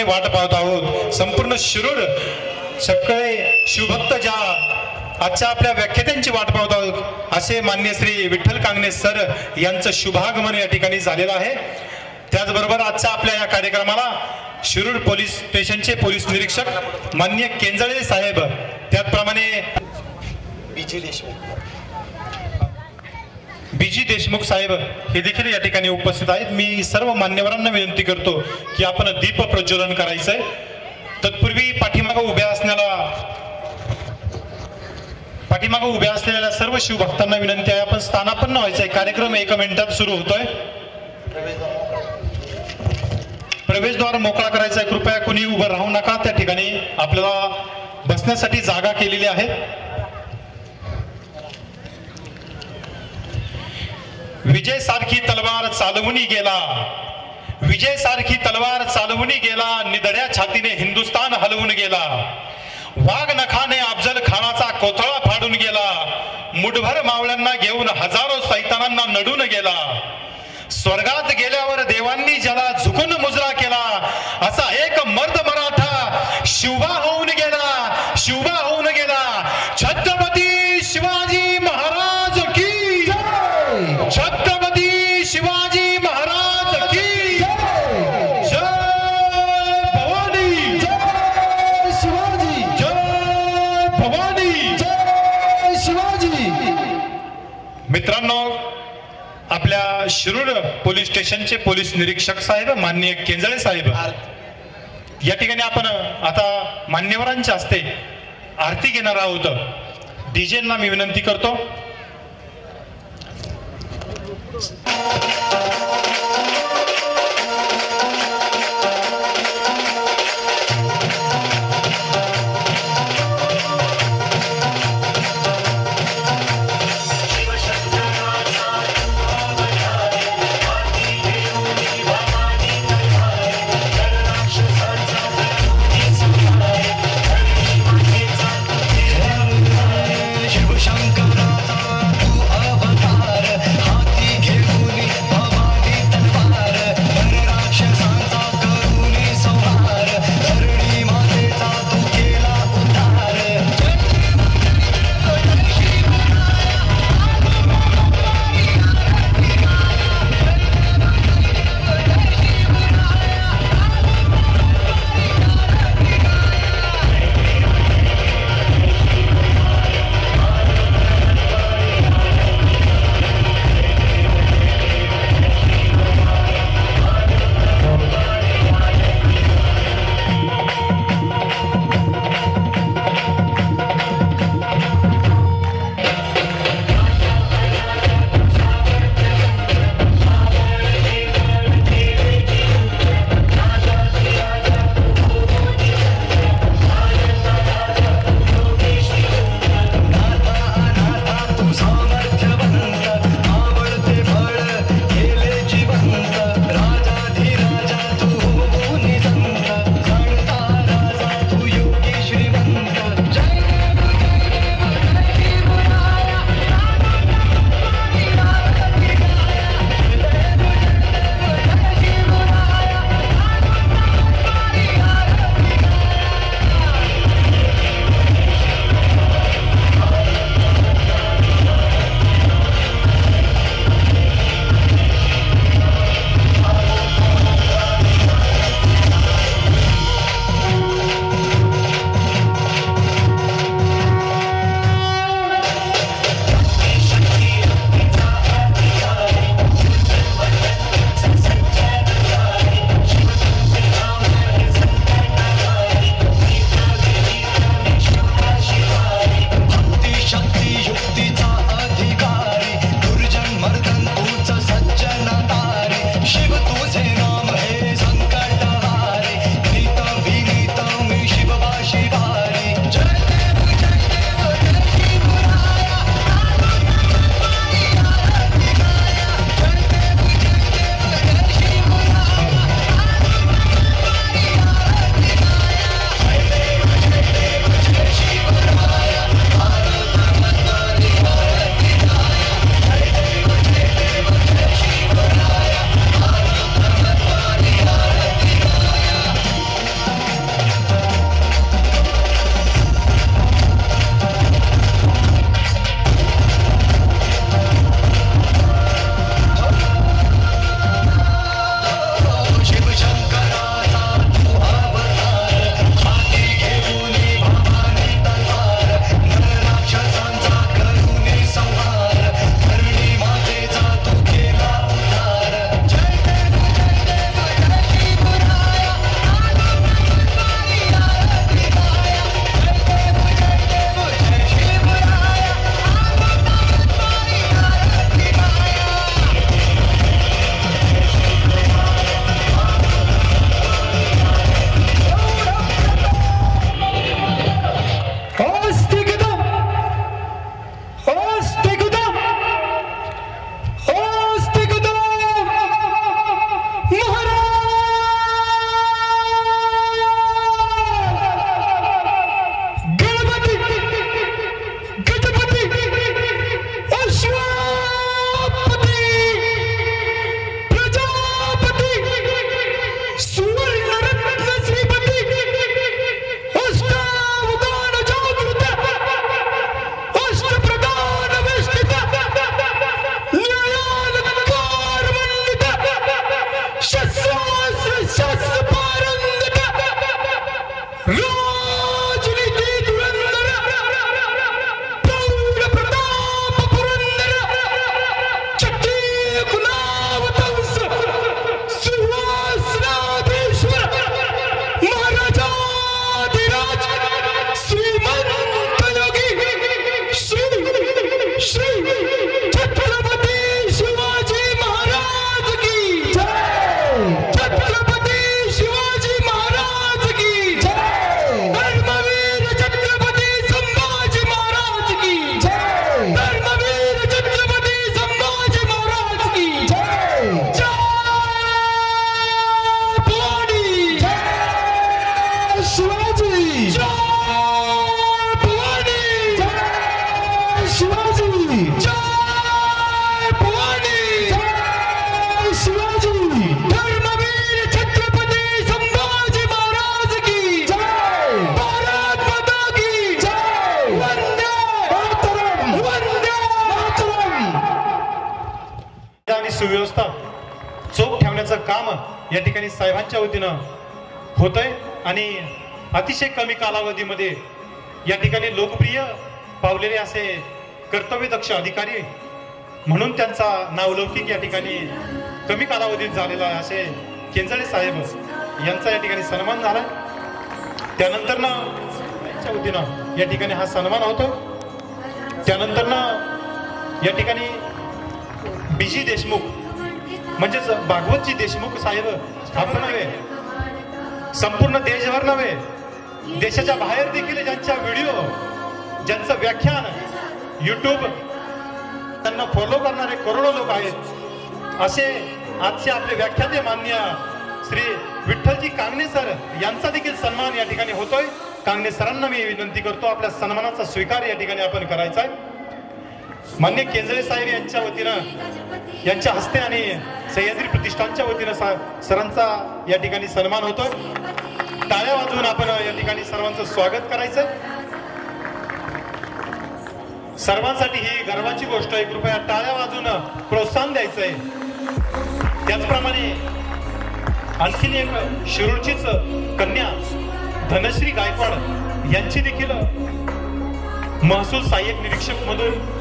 आतुरतेने वाट पाहत आहोत। संपूर्ण शिरूर सगळे शिवभक्त ज्या आजच्या आपल्या व्याख्यात्यांची वाट पाहत आहोत असे मान्य श्री विठ्ठल कांगणे सर यांचं शुभागमन या ठिकाणी झालेलं आहे। त्याचबरोबर आजच्या आपल्या या कार्यक्रमाला शिरूर पोलीस स्टेशनचे पोलीस निरीक्षक मान्य केंजळे साहेब, त्याचप्रमाणे बीजी देशमुख साहेब हे देखील या ठिकाणी उपस्थित आहेत। मी सर्व मान्यवरांना विनंती करतो की आपण दीप प्रज्वलन करायचंय। तत्पूर्वी पाठीमागे उभ्या असलेल्या सर्व शिवभक्तांना विनंती आहे आपण स्थानापन्न व्हायचंय। कार्यक्रम 1 मिनिटात सुरू होतोय। प्रवेशद्वार मोकळा करायचा आहे। कृपया कुणी उभं राहू नका। त्या ठिकाणी आपल्याला बसण्यासाठी जागा केलेली आहे। विजय सारखी तलवार चालवून गेला, विजय सारखी तलवार चालवून गेला, निधड्या छातीने हिंदुस्तान हलवून गेला, वाघ नखाने अफजल खानाचा कोथळा फाडून गेला, मुठभर मावळ्यांना घेऊन हजारो सैतानांना नडून गेला, स्वर्गात गेल्यावर देवांनी ज्याला झुकून मुजरा केला, असा एक मर्द मराठा शिवबा होऊन गेला, शिवबा होऊन गेला। छत्रपती शिवाजी महाराज की जय, छत्रपती शिवाजी महाराज की जय, जय भवानी, जय शिवाजी, जय भवानी, जय शिवाजी। मित्रांनो, आपल्या शिरूर पोलीस स्टेशनचे पोलीस निरीक्षक साहेब माननीय केंजळे साहेब या ठिकाणी आपण आता मान्यवरांच्या हस्ते आरती घेणार आहोत। डीजेंना मी विनंती करतो। शिवशंकराचा तू अवतार, हाती घेऊन भवानी आणि सुव्यवस्था चोख ठेवण्याचं काम या ठिकाणी साहेबांच्या वतीनं होतंय आणि अतिशय कमी कालावधीमध्ये या ठिकाणी लोकप्रिय पावलेले असे कर्तव्यदक्ष अधिकारी म्हणून त्यांचा नावलौकिक या ठिकाणी कमी कालावधीत झालेला आहे असे केंजळे साहेब यांचा या ठिकाणी सन्मान झाला. त्यानंतर ना त्यांच्या वतीनं या ठिकाणी हा सन्मान होतो. त्यानंतर ना या ठिकाणी बीजी देशमुख म्हणजेच भागवतजी देशमुख साहेब आपण नव्हे, संपूर्ण देशभर नव्हे, देशाच्या बाहेर देखील ज्यांच्या व्हिडिओ ज्यांचं व्याख्यान युट्यूब त्यांना फॉलो करणारे करोडो लोक आहेत असे आजचे आपले व्याख्याते मान्य श्री विठ्ठलजी कांगणे सर यांचा देखील सन्मान या ठिकाणी होतोय. कांगणे सरांना मी विनंती करतो आपल्या सन्मानाचा स्वीकार या ठिकाणी आपण करायचा आहे. मान्य केंजळे साहेब यांच्या वतीनं यांच्या हस्ते आणि सह्याद्री प्रतिष्ठानच्या वतीनं सरांचा या ठिकाणी सन्मान होतोय. टाळ्या वाजवून आपण या ठिकाणी सर्वांचं स्वागत करायचंय. सर्वांसाठी ही गर्वाची गोष्ट आहे. कृपया टाळ्या वाजवून प्रोत्साहन द्यायचंय. त्याचप्रमाणे आणखीन एक शिरूरचीच कन्या धनश्री गायकवाड यांची देखील महसूल सहाय्यक निरीक्षक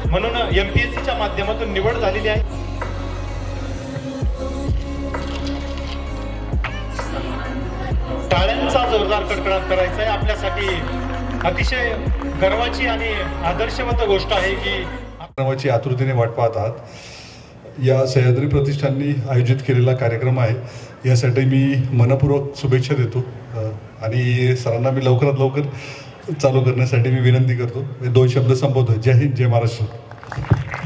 म्हणून MPSC च्या माध्यमातून निवड झालेली आहे. टाळ्यांचा जोरदार कडकडाट करायचा आहे. आपल्यासाठी अतिशय गर्वाची आणि आदर्शवत गोष्ट आहे की कार्यक्रमाची आतुरतेने वाट पाहत आहात. या सह्याद्री प्रतिष्ठाननी आयोजित केलेला कार्यक्रम आहे. यासाठी मी मनपूर्वक शुभेच्छा देतो आणि सरांना मी लवकरात लवकर चालू करण्यासाठी मी विनंती करतो. 2 शब्द संबोधतो. जय हिंद, जय महाराष्ट्र.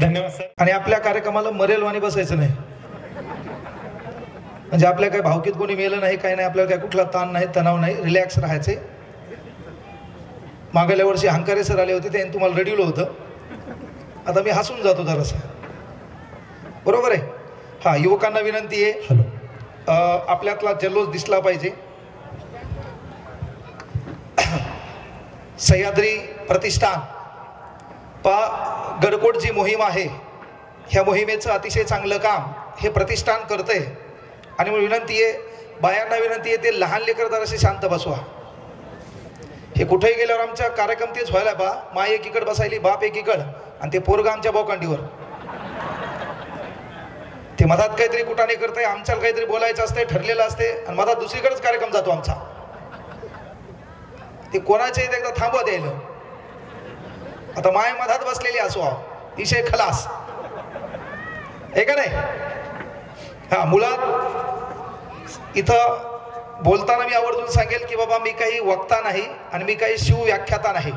धन्यवाद सर. आणि आपल्या कार्यक्रमाला मरेलवाणी बसायचं नाही, म्हणजे आपल्या काही भावकीत कोणी मेलं नाही, काही नाही, आपल्याला काही कुठला ताण नाही, तणाव नाही, रिलॅक्स राहायचे. मागल्या वर्षी हंकारे सर आले होते, त्यांनी तुम्हाला रडवलं होतं. आता मी हसून जातो जरासं, बरोबर आहे. हा, युवकांना विनंती आहे, आपल्यातला जल्लोष दिसला पाहिजे. सह्याद्री प्रतिष्ठान गडकोट जी मोहीम आहे, ह्या मोहिमेचं अतिशय चांगलं काम हे प्रतिष्ठान करतंय. आणि मग विनंती आहे, बायांना विनंती आहे, ते लहान लेकर जरासे शांत बसवा. हे कुठेही गेल्यावर आमच्या कार्यक्रम तेच व्हायला बा, माय एकीकड बसायली, बाप एकीकड, आणि ते पोरगा आमच्या बोकांडीवर. ते मधात काहीतरी कुटाने करतंय, आमच्याला काहीतरी बोलायचं असतंय, ठरलेलं असते, आणि मधात दुसरीकडेच कार्यक्रम जातो आमचा. ते कोणाच्या इथे एकदा थांबवा द्यायला. आता माय मधात बसलेली असो, विषय खलास आहे का नाही. हा, मुळात इथं बोलताना मी आवर्जून सांगेल की बाबा मी काही वक्ता नाही आणि मी काही शिवव्याख्याता नाही,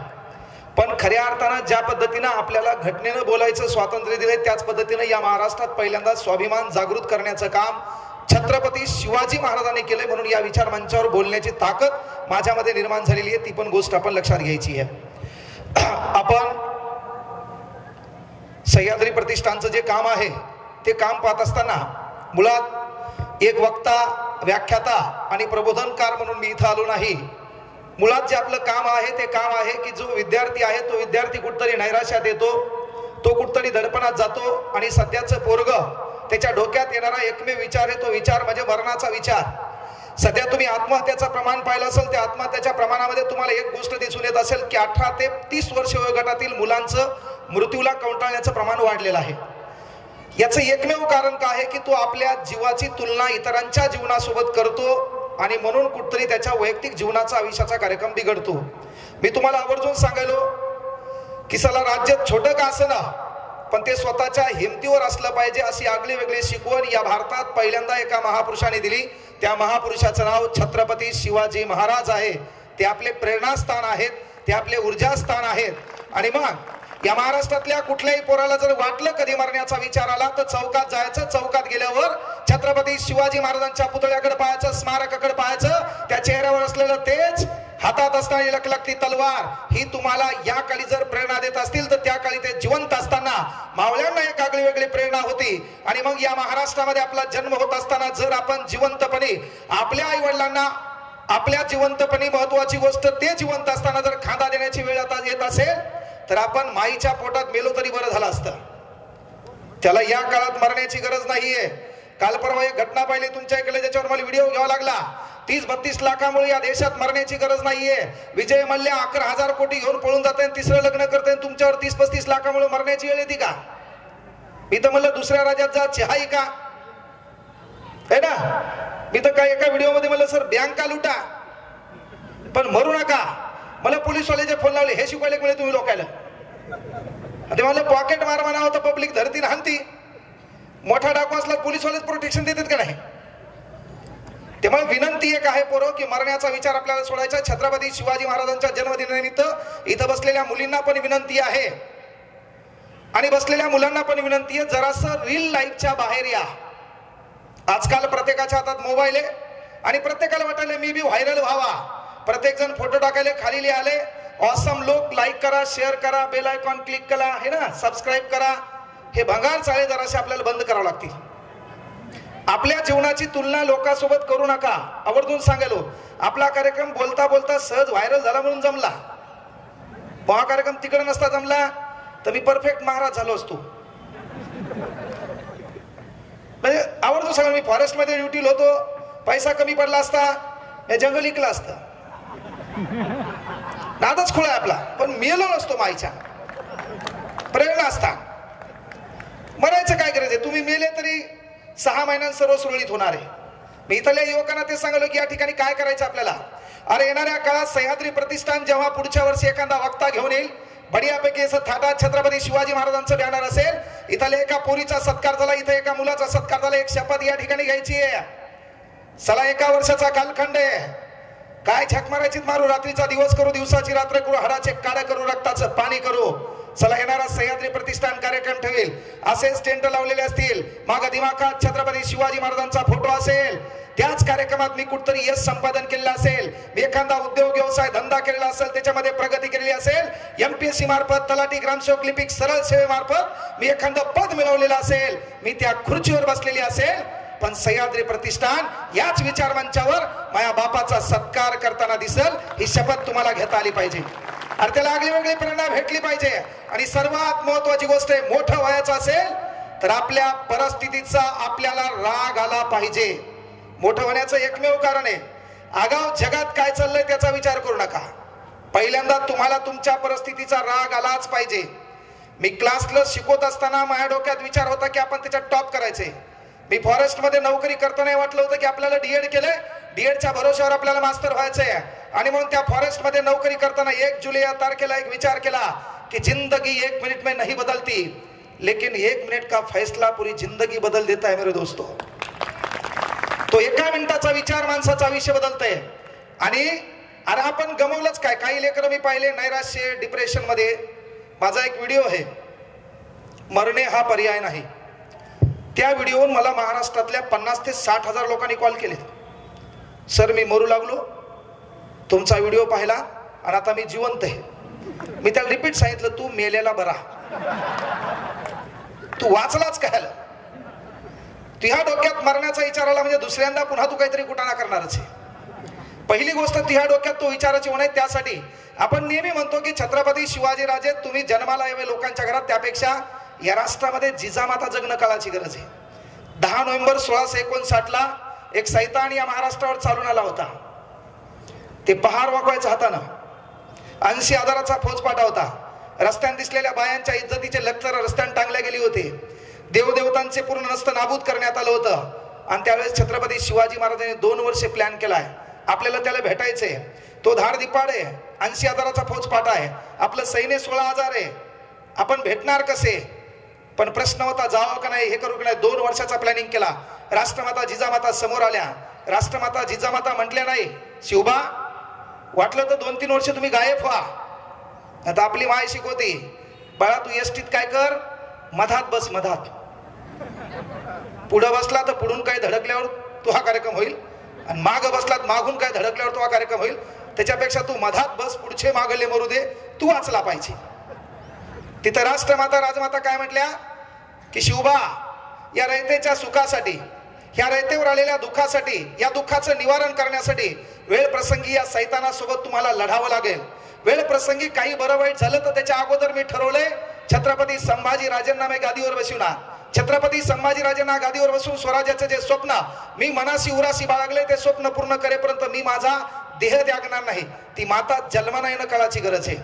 पण खऱ्या अर्थानं ज्या पद्धतीनं आपल्याला घटनेनं बोलायचं स्वातंत्र्य दिलंय, त्याच पद्धतीनं या महाराष्ट्रात पहिल्यांदा स्वाभिमान जागृत करण्याचं काम छत्रपती शिवाजी महाराजांनी केलंय. म्हणून या विचार मंचावर बोलण्याची ताकद माझ्यामध्ये निर्माण झालेली आहे. ती पण गोष्ट आपण लक्षात घ्यायची आहे. आपण सह्याद्री प्रतिष्ठानचं जे काम आहे ते काम पाहत असताना मुळात एक वक्ता, व्याख्याता आणि प्रबोधनकार म्हणून मी इथं आलो नाही. मुळात जे आपलं काम आहे ते काम आहे की जो विद्यार्थी आहे तो विद्यार्थी कुठतरी नैराश्यात येतो, तो कुठतरी दडपणात जातो, आणि सध्याचं पोरग त्याच्या डोक्यात येणारा एकमेव विचार आहे तो विचार म्हणजे मरणाचा विचार. सध्या तुम्ही आत्महत्याचं प्रमाण पाहिलं असेल, त्या आत्महत्याच्या प्रमाणामध्ये तुम्हाला एक गोष्ट दिसून येत असेल की 18 ते 30 वर्ष वयोगटातील मुलांचं मृत्यूला कंटाळण्याचं प्रमाण वाढलेलं आहे. याचं एकमेव कारण काय आहे की तो आपल्या जीवाची तुलना इतरांच्या जीवनासोबत करतो आणि म्हणून कुठतरी त्याच्या वैयक्तिक जीवनाचा आयुष्याचा कार्यक्रम बिघडतो. मी तुम्हाला आवर्जून सांगायलो की चला राज्य छोटं का असना, पण ते स्वतःच्या हिमतीवर असलं पाहिजे, अशी आगळे वेगळे शिकवण या भारतात पहिल्यांदा एका महापुरुषाने दिली. त्या महापुरुषाचं नाव छत्रपती शिवाजी महाराज आहे. ते आपले प्रेरणास्थान आहेत, ते आपले ऊर्जास्थान आहेत. आणि मग या महाराष्ट्रातल्या कुठल्याही पोराला जर वाटलं कधी मरण्याचा विचार आला तर चौकात जायचं, चौकात गेल्यावर छत्रपती शिवाजी महाराजांच्या पुतळ्याकडे पाहायचं, स्मारकाकडे पाहायचं, त्या चेहऱ्यावर असलेलं तेज, हातात असणारी लखलखती तलवार, ही तुम्हाला या काळी जर प्रेरणा देत असतील तर त्या काळी ते जिवंत असताना मावळ्यांना एक आगळी वेगळी प्रेरणा होती. आणि मग या महाराष्ट्रामध्ये आपला जन्म होत असताना जर आपण जिवंतपणे आपल्या आई वडिलांना, आपल्या जिवंतपणे महत्वाची गोष्ट ते जिवंत असताना जर खांदा देण्याची वेळ आता येत असेल तर आपण माईच्या पोटात मेलो तरी बरं झालं असतं. त्याला या काळात मरण्याची गरज नाहीये. काल परवा एक घटना पाहिली तुमच्या इकडे, ज्याच्यावर मला व्हिडिओ घ्यावा लागला. 30-32 लाखामुळे या देशात मरण्याची गरज नाहीये. विजय मल्ल्या 11,000 कोटी घेऊन पळून जाते, तिसरं लग्न करते, तुमच्यावर 30-35 लाखामुळे मरण्याची वेळ येते का? मी तर म्हणलं दुसऱ्या राज्यात जा, चहाई का है ना. मी तर काय एका व्हिडिओ मध्ये म्हणलं सर बँका लुटा पण मरू नका. मला पोलीसवाले फोन लावले, हे शिकवायला म्हणजे तुम्ही लोकायला. ते म्हणलं पॉकेट मार म्हणावं तर पब्लिक धरती हाणती. मोठा डाकू असला पोलीसवालेच प्रोटेक्शन देतात का नाही? त्यामुळे विनंती एक आहे पोरं की मरण्याचा विचार आपल्याला सोडायचा. छत्रपती शिवाजी महाराजांच्या जन्मदिनानिमित्त इथं बसलेल्या मुलींना पण विनंती आहे आणि बसलेल्या मुलांना पण विनंती आहे, जरासं रील लाईफच्या बाहेर या. आजकाल प्रत्येकाच्या हातात मोबाईल आहे आणि प्रत्येकाला वाटायला मी बी व्हायरल व्हावा. प्रत्येक जण फोटो टाकायले, खाली लिहाले ऑसम लोक, लाईक करा, शेअर करा, बेल आयकॉन क्लिक करा, है ना, सबस्क्राईब करा. हे भंगार चाळे जरासे आपल्याला बंद करावं लागतील. आपल्या जीवनाची तुलना लोकांसोबत करू नका. आवर्जून सांगायलो, आपला कार्यक्रम बोलता बोलता सहज व्हायरल झाला म्हणून जमला. हा कार्यक्रम तिकडे नसता जमला तर मी परफेक्ट महाराज झालो असतो. म्हणजे आवर्जून सांगा, मी फॉरेस्ट मध्ये ड्युटीला होतो, पैसा कमी पडला असता हे जंगल इकला असतं. नादच खुळा आपला, पण मेलो नसतो. माईच्या प्रेरणा असता. मरायचं काय गरज आहे? तुम्ही मेले तरी 6 महिन्यात सर्व सुरळीत होणार आहे. मी इथल्या युवकांना ते सांगलो की या ठिकाणी काय करायचं आपल्याला. अरे येणाऱ्या काळात सह्याद्री प्रतिष्ठान जेव्हा पुढच्या वर्षी एखादा वक्ता घेऊन येईल, बढियापैकी असं थाटात छत्रपती शिवाजी महाराजांचं बॅनर असेल, इथल्या एका पोरीचा सत्कार झाला, इथे एका मुलाचा सत्कार झाला, एक शपथ या ठिकाणी घ्यायची आहे. चला 1 वर्षाचा कालखंड आहे, काय झक मारायची मारू, रात्रीचा दिवस करू, दिवसाची रात्र करू, हाडाचे काढा करू, रक्ताचं पाणी करू. चला येणारा सह्याद्री प्रतिष्ठान कार्यक्रम ठेवेल, असेच टेंट लावलेले असतील, माग दिमाखात छत्रपती शिवाजी महाराजांचा फोटो असेल. त्याच कार्यक्रमात मी कुठतरी यश संपादन केलेलं असेल, मी एखादा उद्योग व्यवसाय धंदा केलेला असेल, त्याच्यामध्ये प्रगती केलेली असेल, MPSC मार्फत, तलाठी, ग्रामसेवक, लिपिक, सरळ सेवेमार्फत मी एखादं पद मिळवलेलं असेल, मी त्या खुर्चीवर बसलेली असेल, पण सह्याद्री प्रतिष्ठान याच विचार मंचावर माझ्या बापाचा सत्कार करताना दिसल, ही शपथ तुम्हाला घेता आली पाहिजे. अरे त्याला आगळी वेगळी प्रेरणा भेटली पाहिजे. आणि सर्वात महत्वाची गोष्ट आहे, मोठं व्हायचं असेल तर आपल्या परिस्थितीचा आपल्याला राग आला पाहिजे. मोठं होण्याचं एकमेव कारण आहे, आगाव जगात काय चाललंय त्याचा विचार करू नका. पहिल्यांदा तुम्हाला तुमच्या परिस्थितीचा राग आलाच पाहिजे. मी क्लासला शिकवत असताना माझ्या डोक्यात विचार होता की आपण त्याच्यात टॉप करायचे. मी फॉरेस्ट मध्ये नोकरी करताना वाटलं होतं की आपल्याला डीएड केलंय, डीएडच्या भरोश्यावर आपल्याला मास्टर व्हायचंय. आणि म्हणून त्या फॉरेस्ट मध्ये नोकरी करताना 1 जुलै या तारखेला एक विचार केला कि जिंदगी 1 मिनट में नहीं बदलती, लेकिन 1 मिनट का फैसला पूरी जिंदगी बदल देता है मेरे दोस्तों. तो 1 मिनिटाचा विचार माणसाचं आयुष्य बदलतंय. आणि अरे आपण गमवलंच काय. काही लेकरं मी पाहिले नैराश्य, डिप्रेशन मध्ये. माझा एक व्हिडिओ आहे, मरणे हा पर्याय नाही. त्या व्हिडिओवर मला महाराष्ट्रातल्या 50 ते 60 हजार लोकांनी कॉल केले. सर मी मरू लागलो, तुमचा व्हिडिओ पाहिला आणि आता मी जिवंत आहे. मी त्याला रिपीट सांगितलं, तू मेलेला बरा, तू वाचलाच काय. तू ह्या डोक्यात मरण्याचा विचार आला म्हणजे दुसऱ्यांदा पुन्हा तू काहीतरी कुटाणा करणारच आहे. पहिली गोष्ट ती ह्या डोक्यात तो विचाराची होणे. त्यासाठी आपण नेहमी म्हणतो की छत्रपती शिवाजीराजे तुम्ही जन्माला यावे लोकांच्या घरात, त्यापेक्षा या राष्ट्रामध्ये जिजामाता जगणं काळाची गरज आहे. 10 नोव्हेंबर 1659 एक सैतान या महाराष्ट्रावर चालून आला होता. ते पहाड वाकवायचा हातानं, 80 हजाराचा फौजफाटा होता. रस्त्याने दिसलेल्या बायांच्या इज्जतीचे लक्तर रस्त्याने टांगले गेली होते. देवदेवतांचे पूर्ण नसतं नाबूद करण्यात आलं होतं. आणि त्यावेळेस छत्रपती शिवाजी महाराजांनी 2 वर्षे प्लॅन केलाय, आपल्याला त्याला भेटायचंय. तो धाड दिपाड आहे, 80 हजाराचा फौजफाटा आहे, आपलं सैन्य 16,000 आहे, आपण भेटणार कसे. पण प्रश्न होता जावं का नाही, हे करू का नाही. 2 वर्षाचा प्लॅनिंग केला. राष्ट्रमाता जिजामाता समोर आल्या. राष्ट्रमाता जिजामाता म्हटल्या नाही, शिवबा वाटलं तर 2-3 वर्ष तुम्ही गायब व्हा. आता आपली माय शिकवते, बाळा तू एसटीत काय कर, मधात बस, मधात. पुढं बसला तर पुढून काय धडकल्यावर तो हा कार्यक्रम होईल, आणि माग बसलात मागून काय धडकल्यावर तो हा कार्यक्रम होईल. त्याच्यापेक्षा तू मधात बस, पुढचे मागले मरू दे, तू वाचला पाहिजे. तिथं राष्ट्रमाता राजमाता काय म्हटल्या की शिवबा या रयतेच्या सुखासाठी, ह्या रयतेवर आलेल्या दुःखासाठी, या दुःखाचं निवारण करण्यासाठी वेळ प्रसंगी या सैतानासोबत तुम्हाला लढावं लागेल. वेळ प्रसंगी काही बरं वाईट झालं तर त्याच्या अगोदर मी ठरवलंय छत्रपती संभाजी राजेंना मी गादीवर बसवणार. छत्रपती संभाजीराजांना गादीवर बसून स्वराज्याचं जे स्वप्न मी मनाशी उराशी बाळगले ते स्वप्न पूर्ण करेपर्यंत मी माझा देह त्यागणार नाही. ती माता जन्माना येणं काळाची गरज आहे.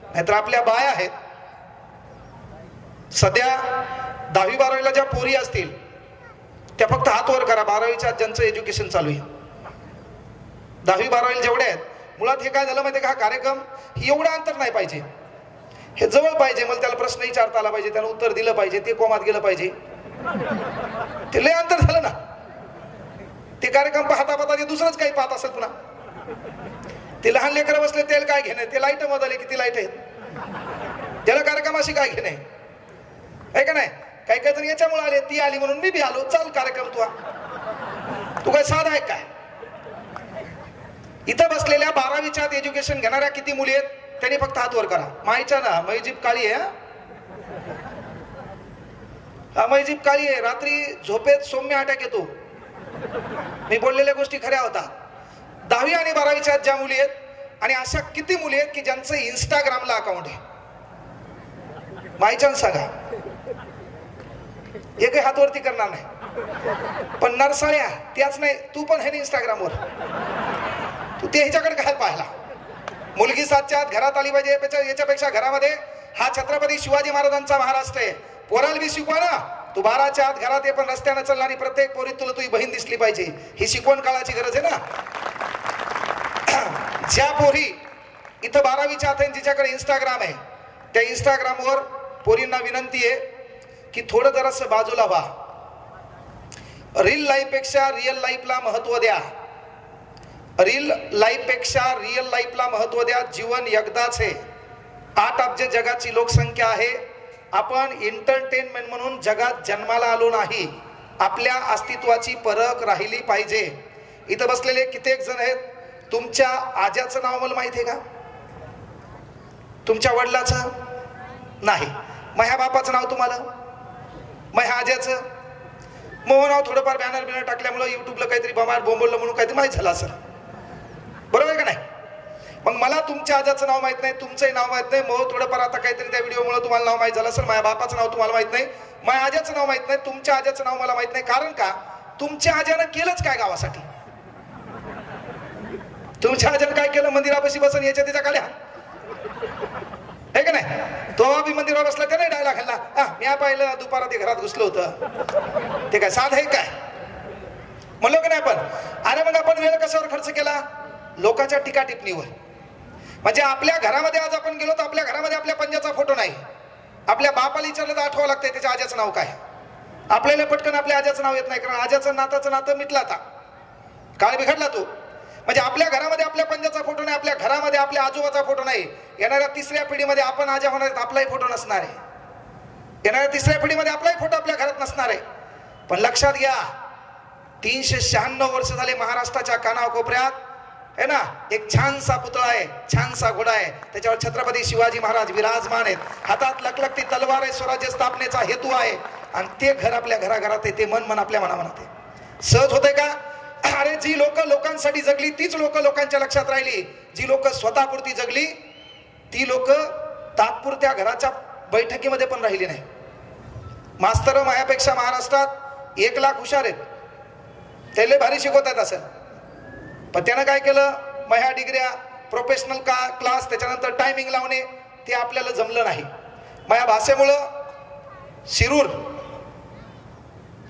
नाहीतर आपल्या बाया आहेत सध्या 10वी 12वीला ज्या पोरी असतील त्या फक्त हात वर करा. 12वीच्या ज्यांचं एज्युकेशन चालू आहे 10वी 12वी जेवढे आहेत, मुळात हे काय झालं माहिती का, हा कार्यक्रम एवढं अंतर नाही पाहिजे, हे जवळ पाहिजे. मला त्याला प्रश्न विचारता आला पाहिजे, त्याला उत्तर दिलं पाहिजे, ते कोमात गेलं पाहिजे. ते लय अंतर झालं ना. ते कार्यक्रम पाहता पाहता ते दुसरंच काही पाहत असेल पुन्हा. ते लहान लेकरं बसले त्याला काय घेणं, ते लाईट बदलले किती लाईट आहेत, त्याला कार्यक्रमाशी काय घेणं आहे का नाही. काही काही जण याच्यामुळे आले, ती आली म्हणून मी बी आलो, चाल कार्यक्रम तू काय साधा आहे काय. इथं बसलेल्या 12वीच्या एज्युकेशन घेणाऱ्या किती मुली आहेत त्यांनी फक्त हात वर करा. माईच्या ना मैजीब काळी आहे, हा मैजीब काळी आहे. रात्री झोपेत सौम्य अटॅक येतो. मी बोललेल्या गोष्टी खऱ्या होता. 10वी आणि 12वीच्या ज्या मुली आहेत आणि अशा किती मुली आहेत की ज्यांचं इंस्टाग्रामला अकाउंट आहे, माईच्या सांगा. हे काही हातवरती करणार नाही, पण नरसाळ्या त्याच नाही, तू पण आहे ना इंस्टाग्रामवर, तू ते ह्याच्याकडे काय पाहिला. मुलगी 7च्या आत घरात आली पाहिजे, याच्यापेक्षा घरामध्ये हा छत्रपती शिवाजी महाराजांचा महाराष्ट्र आहे. पोराला बी शिकवा ना, तू 12च्या आत घरात ये, पण रस्त्यानं चालणारी प्रत्येक पोरीत तुला तुझी बहीण दिसली पाहिजे. ही शिकवण काळाची गरज आहे ना. ज्या पोरी इथं 12वीच्या आत जिच्याकडे इंस्टाग्राम आहे, त्या इंस्टाग्रामवर पोरींना विनंती आहे की थोडं जरासं बाजूला व्हा. रील लाईफ पेक्षा रिअल लाईफला महत्व द्या. रील लाईफ पेक्षा रिअल लाईफला महत्व द्या. जीवन एकदाच आहे. 8 अब्ज जगाची लोकसंख्या आहे. आपण एंटरटेनमेंट म्हणून जगात जन्माला आलो नाही. आपल्या अस्तित्वाची परख राहिली पाहिजे. इथं बसलेले कित्येक जण आहेत, तुमच्या आज्याचं नाव मला माहिती आहे का, तुमच्या वडिलाचं नाही, माझ्या बापाचं नाव तुम्हाला, माझ्या आज्याचं मग नाव थोडंफार बॅनर बिनर टाकल्यामुळे युट्यूबला काहीतरी बमाट बोंबवलं म्हणून काहीतरी माहीत झालं असेल, बरोबर आहे का नाही. मग मला तुमच्या आजाचं नाव माहित नाही, तुमचंही नाव माहित नाही, मग थोडंफार आता काहीतरी त्या व्हिडिओमुळे तुम्हाला नाव माहित झालं असेल. माझ्या बापाचं नाव तुम्हाला माहित नाही, माझ्या आज्याचं नाव माहित नाही, तुमच्या आज्याचं नाव मला माहित नाही. कारण का, तुमच्या आज्यानं केलंच काय गावासाठी. तुमच्या आज्यानं काय केलं, मंदिरापाशी बसून याच्या त्याच्या काल्या आहे का नाही. तो बी मंदिरावर बसला, त्याने डायलॉग खाल्ला, मी पाहिलं दुपारात ते घरात घुसलं होतं. ते काय साधं आहे काय म्हणलो का नाही आपण. अरे मग आपण वेळ कशावर खर्च केला, लोकांच्या टीका टिप्पणीवर. म्हणजे आपल्या घरामध्ये आज आपण गेलो तर आपल्या घरामध्ये आपल्या पंजाचा फोटो नाही. आपल्या बापाला विचारलं तर आठवावं लागतंय त्याच्या आज्याचं नाव काय. आपल्याला पटकन आपल्या आज्याचं नाव येत नाही, कारण आज्याचं नातं मिटलं आता, काळ बिघडला तो. म्हणजे आपल्या घरामध्ये आपल्या पंजाचा फोटो नाही, आपल्या घरामध्ये आपल्या आजोबाचा फोटो नाही. येणाऱ्या 3ऱ्या पिढीमध्ये आपण आजा होणार आहेत, आपलाही फोटो नसणार आहे. येणाऱ्या 3ऱ्या पिढीमध्ये आपलाही फोटो आपल्या घरात नसणार आहे. पण लक्षात घ्या, 396 वर्ष झाले महाराष्ट्राच्या कानाकोपऱ्यात है ना एक छानसा पुतळा आहे, छानसा घोडा आहे, त्याच्यावर छत्रपती शिवाजी महाराज विराजमान आहेत. हातात लखलखती तलवार आहे, स्वराज्य स्थापनेचा हेतू आहे. आणि ते घर आपल्या घराघरात आहे, ते मन आपल्या मनामनात आहे. सहज होते का. अरे जी लोक लोकांसाठी जगली तीच लोक लोकांच्या लक्षात राहिली. जी लोक स्वतःपुरती जगली ती लोक तात्पुरत्या घराच्या बैठकीमध्ये पण राहिली नाही. मास्तर मायापेक्षा महाराष्ट्रात 1 लाख हुशार आहेत, त्याला भारी शिकवतात असं. पण त्यानं काय केलं, माझ्या डिग्र्या, प्रोफेशनल क्लास, त्याच्यानंतर टायमिंग लावणे, ते आपल्याला जमलं नाही. माझ्या भाषेमुळं शिरूर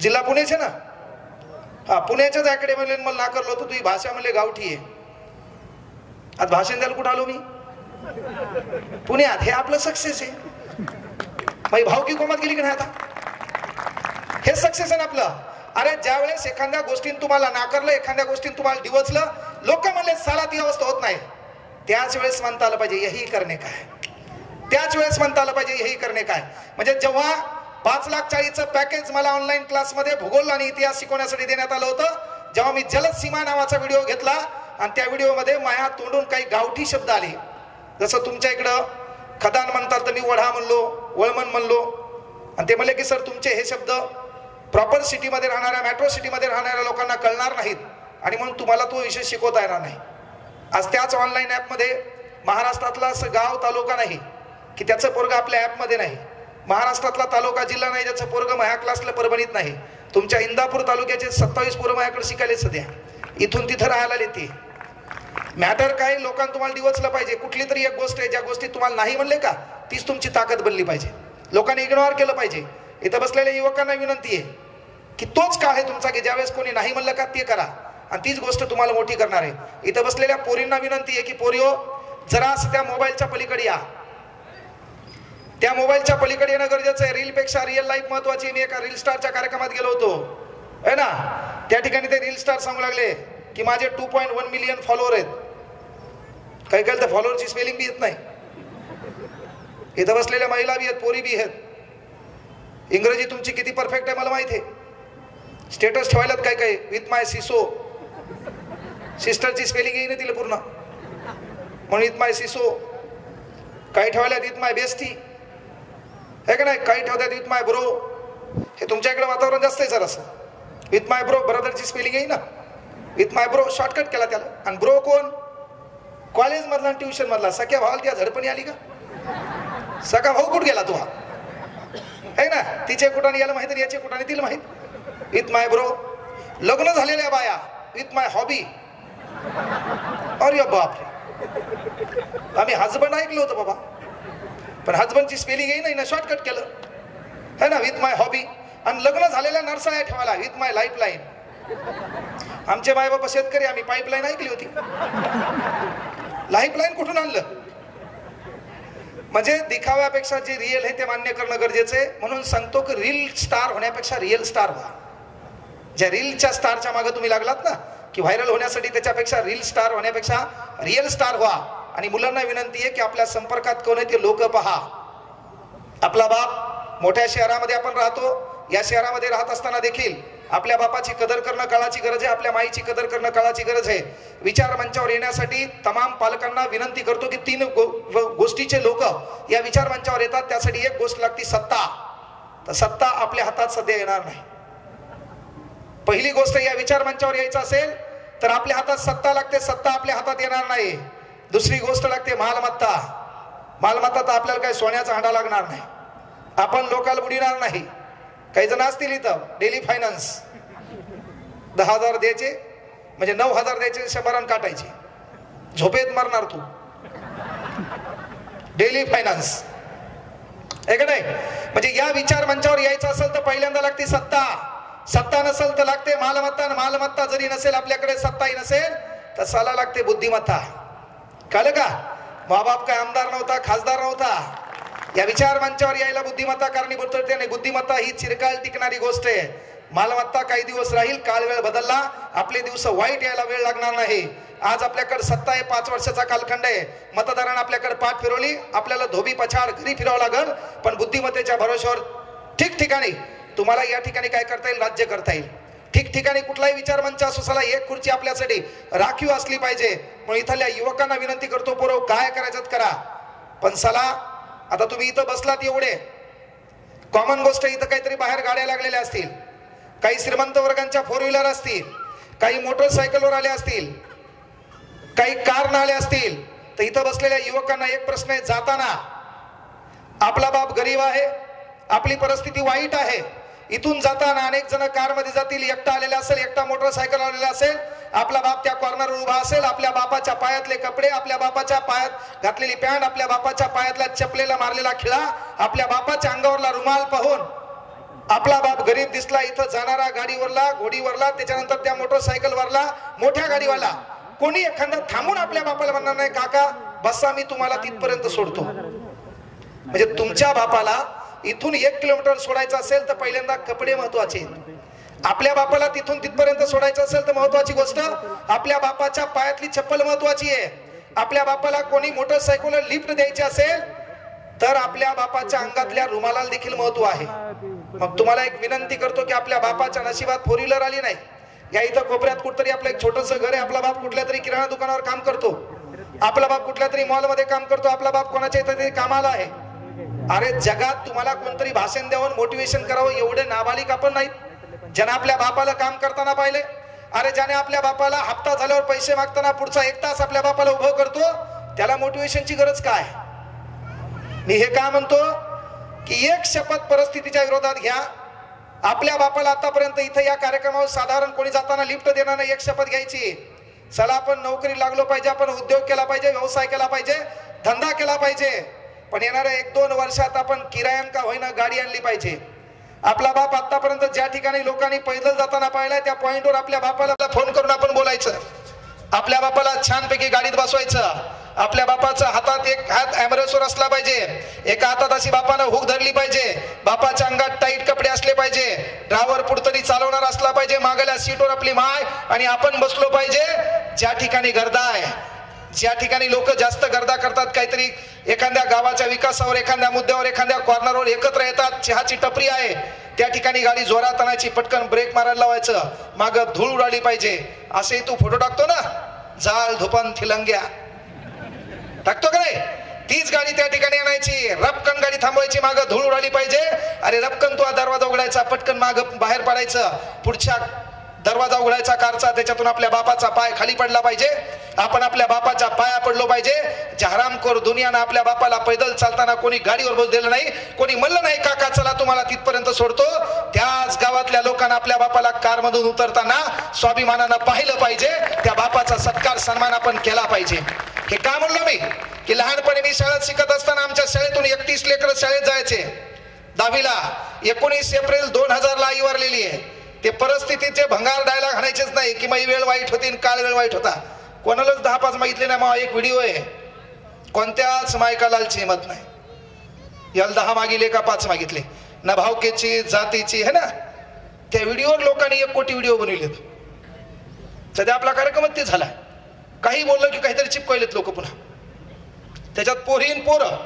जिल्हा पुणेचे ना, हा पुण्याच्याच अकॅडमीला मला नाकारलं होतं, तुझी भाषा म्हणले गावठी आहे. आज भाषण द्यायला कुठं आलो मी, पुण्यात. हे आपलं सक्सेस आहे. माझी भावकी कोमात गेली की नाही आता, हे सक्सेस आहे ना आपलं. अरे ज्या वेळेस एखाद्या गोष्टीने तुम्हाला नाकारलं, एखाद्या गोष्टीने तुम्हाला डिवचलं, लोक म्हणले साला ती अवस्था होत नाही, त्याच वेळेस म्हणता आलं पाहिजे यही करणे काय. त्याच वेळेस म्हणता आलं पाहिजे यही करणे काय. म्हणजे जेव्हा 5,40,000चं पॅकेज मला ऑनलाईन क्लासमध्ये भूगोल आणि इतिहास शिकवण्यासाठी देण्यात आलं होतं, जेव्हा मी जलद सीमा नावाचा व्हिडिओ घेतला आणि त्या व्हिडिओमध्ये माझ्या तोंडून काही गावठी शब्द आले, जसं तुमच्या इकडं खदान म्हणतात तर मी वढा म्हणलो, वळमन म्हणलो. आणि ते म्हणले की सर तुमचे हे शब्द प्रॉपर सिटीमध्ये राहणाऱ्या, मेट्रो सिटीमध्ये राहणाऱ्या लोकांना कळणार नाहीत आणि म्हणून तुम्हाला तो विषय शिकवता येणार नाही. आज त्याच ऑनलाईन ॲपमध्ये महाराष्ट्रातला असं गाव तालुका नाही की त्याचं पोरगा आपल्या ॲपमध्ये नाही. महाराष्ट्रातला तालुका जिल्हा नाही ज्याचं पोरगं माझ्या क्लासला परभणीत नाही. तुमच्या इंदापूर तालुक्याचे 27 पोरं माझ्याकडे शिकायले सध्या, इथून तिथं राहायला येते. मॅटर काय, लोकांना तुम्हाला डिवचलं पाहिजे. कुठली तरी एक गोष्ट आहे ज्या गोष्टी तुम्हाला नाही म्हणले का तीच तुमची ताकद बनली पाहिजे. लोकांनी इग्नोर केलं पाहिजे. इथं बसलेल्या युवकांना विनंती आहे की तोच काळ आहे तुमचा की ज्यावेळेस कोणी नाही म्हणलं का ते करा, आणि तीच गोष्ट तुम्हाला मोठी करणार आहे. इथं बसलेल्या पोरींना विनंती आहे की पोरीओ जरा असं त्या मोबाईलच्या पलीकडे या. त्या मोबाईलच्या पलीकडे येणं गरजेचं आहे. रीलपेक्षा रिअल लाईफ महत्वाची. मी एका रील स्टारच्या कार्यक्रमात गेलो होतो है ना, त्या ठिकाणी ते रील स्टार सांगू लागले की माझे 2.1 मिलियन फॉलोअर आहेत. काही काही तर फॉलोअरची स्पेलिंग बी येत नाही. इथं बसलेल्या महिला बी आहेत, पोरी बी आहेत. इंग्रजी तुमची किती परफेक्ट आहे मला माहिती आहे. स्टेटस ठेवायलात काय काय विथ माय सिसो, सिस्टरची स्पेलिंग येईन तिला पूर्ण म्हणून विथ माय सिसो. काही ठेवायला विथ माय बेस्टी आहे का नाही, काही ठेवतात विथ माय ब्रो. हे तुमच्या इकडे वातावरण जास्त आहे सर असं. विथ माय ब्रो, ब्रदरची स्पेलिंग येईल ना, विथ माय ब्रो शॉर्टकट केला त्याला. आणि ब्रो कोण, कॉलेज मधला ट्युशन मधला. सख्या भावाला त्या झडपणी आली का, सखा भाऊ कुठं गेला तू आहे ना, तिचे कुठाने याला माहिती, याचे कुठाने तिला माहित. With my bro. लग्न झालेल्या बाया विथ माय हॉबी. अरे बापरे, आम्ही हजबंड ऐकलं होतं बाबा, पण हजबंडची स्पेलिंग येई नाही ना, शॉर्टकट केलं है ना, विथ माय हॉबी. आणि लग्न झालेल्या नर्सळ्या ठेवायला विथ माय लाईफलाईन. आमचे माय बाबा शेतकरी, आम्ही पाईपलाईन ऐकली होती. लाईफलाईन कुठून आणलं. म्हणजे दिखाव्यापेक्षा जे रिअल आहे ते मान्य करणं गरजेचं आहे. म्हणून सांगतो की रील स्टार होण्यापेक्षा रिअल स्टार व्हा. ज्या रीलच्या स्टारच्या मागे तुम्ही लागलात ना की व्हायरल होण्यासाठी, त्याच्यापेक्षा रील स्टार होण्यापेक्षा रिअल स्टार व्हा. आणि मुलांना विनंती आहे की आपल्या संपर्कात कोण आहे ते लोक पहा. आपला बाप मोठ्या शहरामध्ये आपण राहतो, या शहरामध्ये राहत असताना देखील आपल्या बापाची कदर करणं काळाची गरज आहे. आपल्या माईची कदर करणं काळाची गरज आहे. विचार मंचावर येण्यासाठी तमाम पालकांना विनंती करतो की 3 गोष्टीचे लोक या विचार मंचावर येतात. त्यासाठी एक गोष्ट लागते, सत्ता. तर सत्ता आपल्या हातात सध्या येणार नाही. पहिली गोष्ट, या विचार मंचावर यायचं असेल तर आपल्या हातात सत्ता लागते, सत्ता आपल्या हातात येणार नाही. दुसरी गोष्ट लागते मालमत्ता. मालमत्ता तर आपल्याला काही सोन्याचा हांडा लागणार नाही, आपण लोकांना बुडणार नाही. काही जण असतील इथं डेली फायनान्स 10,000 द्यायचे म्हणजे 9,000 द्यायचे, 100 काटायचे, झोपेत मरणार तू. डेली फायनान्स आहे का नाही. म्हणजे या विचार मंचावर यायचं असेल तर पहिल्यांदा लागते सत्ता. सत्ता नसेल तर लागते मालमत्ता. मालमत्ता जरी नसेल आपल्याकडे, सत्ताही नसेल तर साला लागते बुद्धिमत्ता. कळलं का. माबाप काय आमदार नव्हता, खासदार नव्हता. या विचार मंचावर यायला बुद्धिमत्ता कारणीभूत ठरते. आणि बुद्धिमत्ता ही चिरकाल टिकणारी गोष्ट आहे. मालमत्ता काही दिवस राहील, काळ वेळ बदलला, आपले दिवस वाईट यायला वेळ लागणार नाही. आज आपल्याकडे सत्ता आहे, 5 वर्षाचा कालखंड आहे. मतदारांना आपल्याकडे पाठ फिरवली, आपल्याला धोबी पछाड घरी फिरावं लागल. पण बुद्धिमत्तेच्या भरोश्यावर ठिकठिकाणी तुम्हाला या ठिकाणी काय करता येईल, राज्य करता येईल. ठिकठिकाणी कुठलाही विचार मंच असो, साला एक खुर्ची आपल्यासाठी राखीव असली पाहिजे. म्हणून इथल्या युवकांना विनंती करतो, पोरं काय करायचं करा, पण साला आता तुम्ही इथं बसलात एवढे कॉमन गोष्ट, इथं काहीतरी बाहेर गाड्या लागलेल्या असतील, काही श्रीमंत वर्गांच्या 4 व्हीलर असतील, काही मोटरसायकलवर आले असतील, काही कारने आले असतील. तर इथं बसलेल्या युवकांना एक प्रश्न आहे, जाताना आपला बाप गरीब आहे, आपली परिस्थिती वाईट आहे, इथून जाताना अनेक जण कारमध्ये जातील, एकटा आलेला असेल, एकटा मोटरसायकल आलेला असेल, आपला बाप त्या कॉर्नरवर उभा असेल, आपल्या बापाच्या पायातले कपडे, आपल्या बापाच्या पायात घातलेली पॅन्ट, आपल्या बापाच्या पायातला चपलेला मारलेला खिळा, आपल्या बापाच्या अंगावरला रुमाल पाहून आपला बाप गरीब दिसला. इथं जाणारा गाडीवरला, घोडीवरला, त्याच्यानंतर त्या मोटरसायकलवरला, मोठ्या गाडीवाला, कोणी एखादा थांबून आपल्या बापाला म्हणणार नाही, काका बसा मी तुम्हाला तिथपर्यंत सोडतो. म्हणजे तुमच्या बापाला इथून 1 किलोमीटर सोडायचं असेल तर पहिल्यांदा कपडे महत्वाचे. आपल्या बापाला तिथून तिथपर्यंत सोडायचं असेल तर महत्वाची गोष्ट आपल्या बापाच्या पायातली चप्पल महत्वाची आहे. आपल्या बापाला कोणी मोटरसायकल लिफ्ट द्यायची असेल तर आपल्या बापाच्या अंगातल्या रुमालाला देखील महत्व आहे. मग तुम्हाला एक विनंती करतो की आपल्या बापाच्या नशिबात 4 व्हीलर आली नाही. या इथं कोपऱ्यात कुठतरी आपलं एक छोटंसं घर आहे, आपला बाप कुठल्या तरी किराणा दुकानावर काम करतो, आपला बाप कुठल्या तरी मॉलमध्ये काम करतो, आपला बाप कोणाच्या इथं तरी कामाला आहे. अरे जगात तुम्हाला कोणतरी भाषण द्यावं, मोटिवेशन करावं एवढे नाबालिक आपण नाही. ज्याने आपल्या बापाला काम करताना पाहिले, अरे ज्याने आपल्या बापाला हप्ता झाल्यावर पैसे मागताना पुढचा 1 तास आपल्या बापाला उभं करतो, त्याला मोटिवेशनची गरज काय. मी हे का म्हणतो, की एक शपथ परिस्थितीच्या विरोधात घ्या. आपल्या बापाला आतापर्यंत इथं या कार्यक्रमावर साधारण कोणी जाताना लिफ्ट देणार नाही, एक शपथ घ्यायची. चला आपण नोकरी लागलो पाहिजे, आपण उद्योग केला पाहिजे, व्यवसाय केला पाहिजे, धंदा केला पाहिजे, पण येणाऱ्या 1-2 वर्षात आपण किरायान का होईना गाडी आणली पाहिजे. आपला बाप आतापर्यंत ज्या ठिकाणी लोकांनी पैदल जाताना पाहिलाय त्या पॉइंटवर आपल्या बापाला फोन करून आपण बोलायचं. आपल्या बापाला छानपैकी गाडीत बसवायचं. आपल्या बापाच्या हातात एक हात ॲम्ब्रेसवर असला पाहिजे, एका हातात अशी बापानं हुक धरली पाहिजे, बापाच्या अंगात टाईट कपडे असले पाहिजे, ड्रायव्हर पुढतरी चालवणार असला पाहिजे, मागल्या सीटवर आपली माय आणि आपण बसलो पाहिजे. ज्या ठिकाणी गर्दा आहे, ज्या ठिकाणी लोक जास्त गर्दा करतात, काहीतरी एखाद्या गावाच्या विकासावर, एखाद्या मुद्द्यावर, एखाद्या कॉर्नरवर एकत्र येतात, चहाची टपरी आहे, त्या ठिकाणी गाडी जोरात आणायची, पटकन ब्रेक मारायला लावायचं, मागं धूळ उडाली पाहिजे. असे तू फोटो टाकतो ना, जाळ धुपन थिलंग्या टाकतो का नाही, तीच गाडी त्या ठिकाणी आणायची, रपकन गाडी थांबवायची, मागं धूळ उडाली पाहिजे. अरे रपकन तो दरवाजा उघडायचा, पटकन मागं बाहेर पडायचं, पुढच्या दरवाजा उघडायचा कारचा, त्याच्यातून आपल्या बापाचा पाय खाली पडला पाहिजे, आपण आपल्या बापाच्या पाया पडलो पाहिजे. हरामखोर दुनियानं आपल्या बापाला पैदल चालताना कोणी गाडीवर बस दिलं नाही, कोणी म्हणलं नाही काका चला तुम्हाला तिथपर्यंत सोडतो. त्याच गावातल्या लोकांना आपल्या बापाला कारमधून उतरताना स्वाभिमानानं पाहिलं पाहिजे, त्या बापाचा सत्कार सन्मान आपण केला पाहिजे. हे का म्हणलो मी की लहानपणी मी शाळेत शिकत असताना आमच्या शाळेतून 31 लेकरं शाळेत जायचे. 10वीला 19 एप्रिल 2000 आई वारलेली आहे. ते परिस्थितीचे भंगार डायलॉग हाणायचेच नाही की माझी वेळ वाईट होती आणि काळ वेळ वाईट होता. कोणालाच 10-5 मागितले नाही. मग एक व्हिडिओ आहे, कोणत्याच मायकालालची हिंमत नाही, याला 10 मागिले का 5 मागितले ना, भावकेची जातीची है ना. त्या व्हिडिओवर लोकांनी 1 कोटी व्हिडिओ बनवलेत. सध्या आपला कार्यक्रमच ते झाला, काही बोललं की काहीतरी चिपकवलेत लोक पुन्हा, त्याच्यात पोरीन पोरं.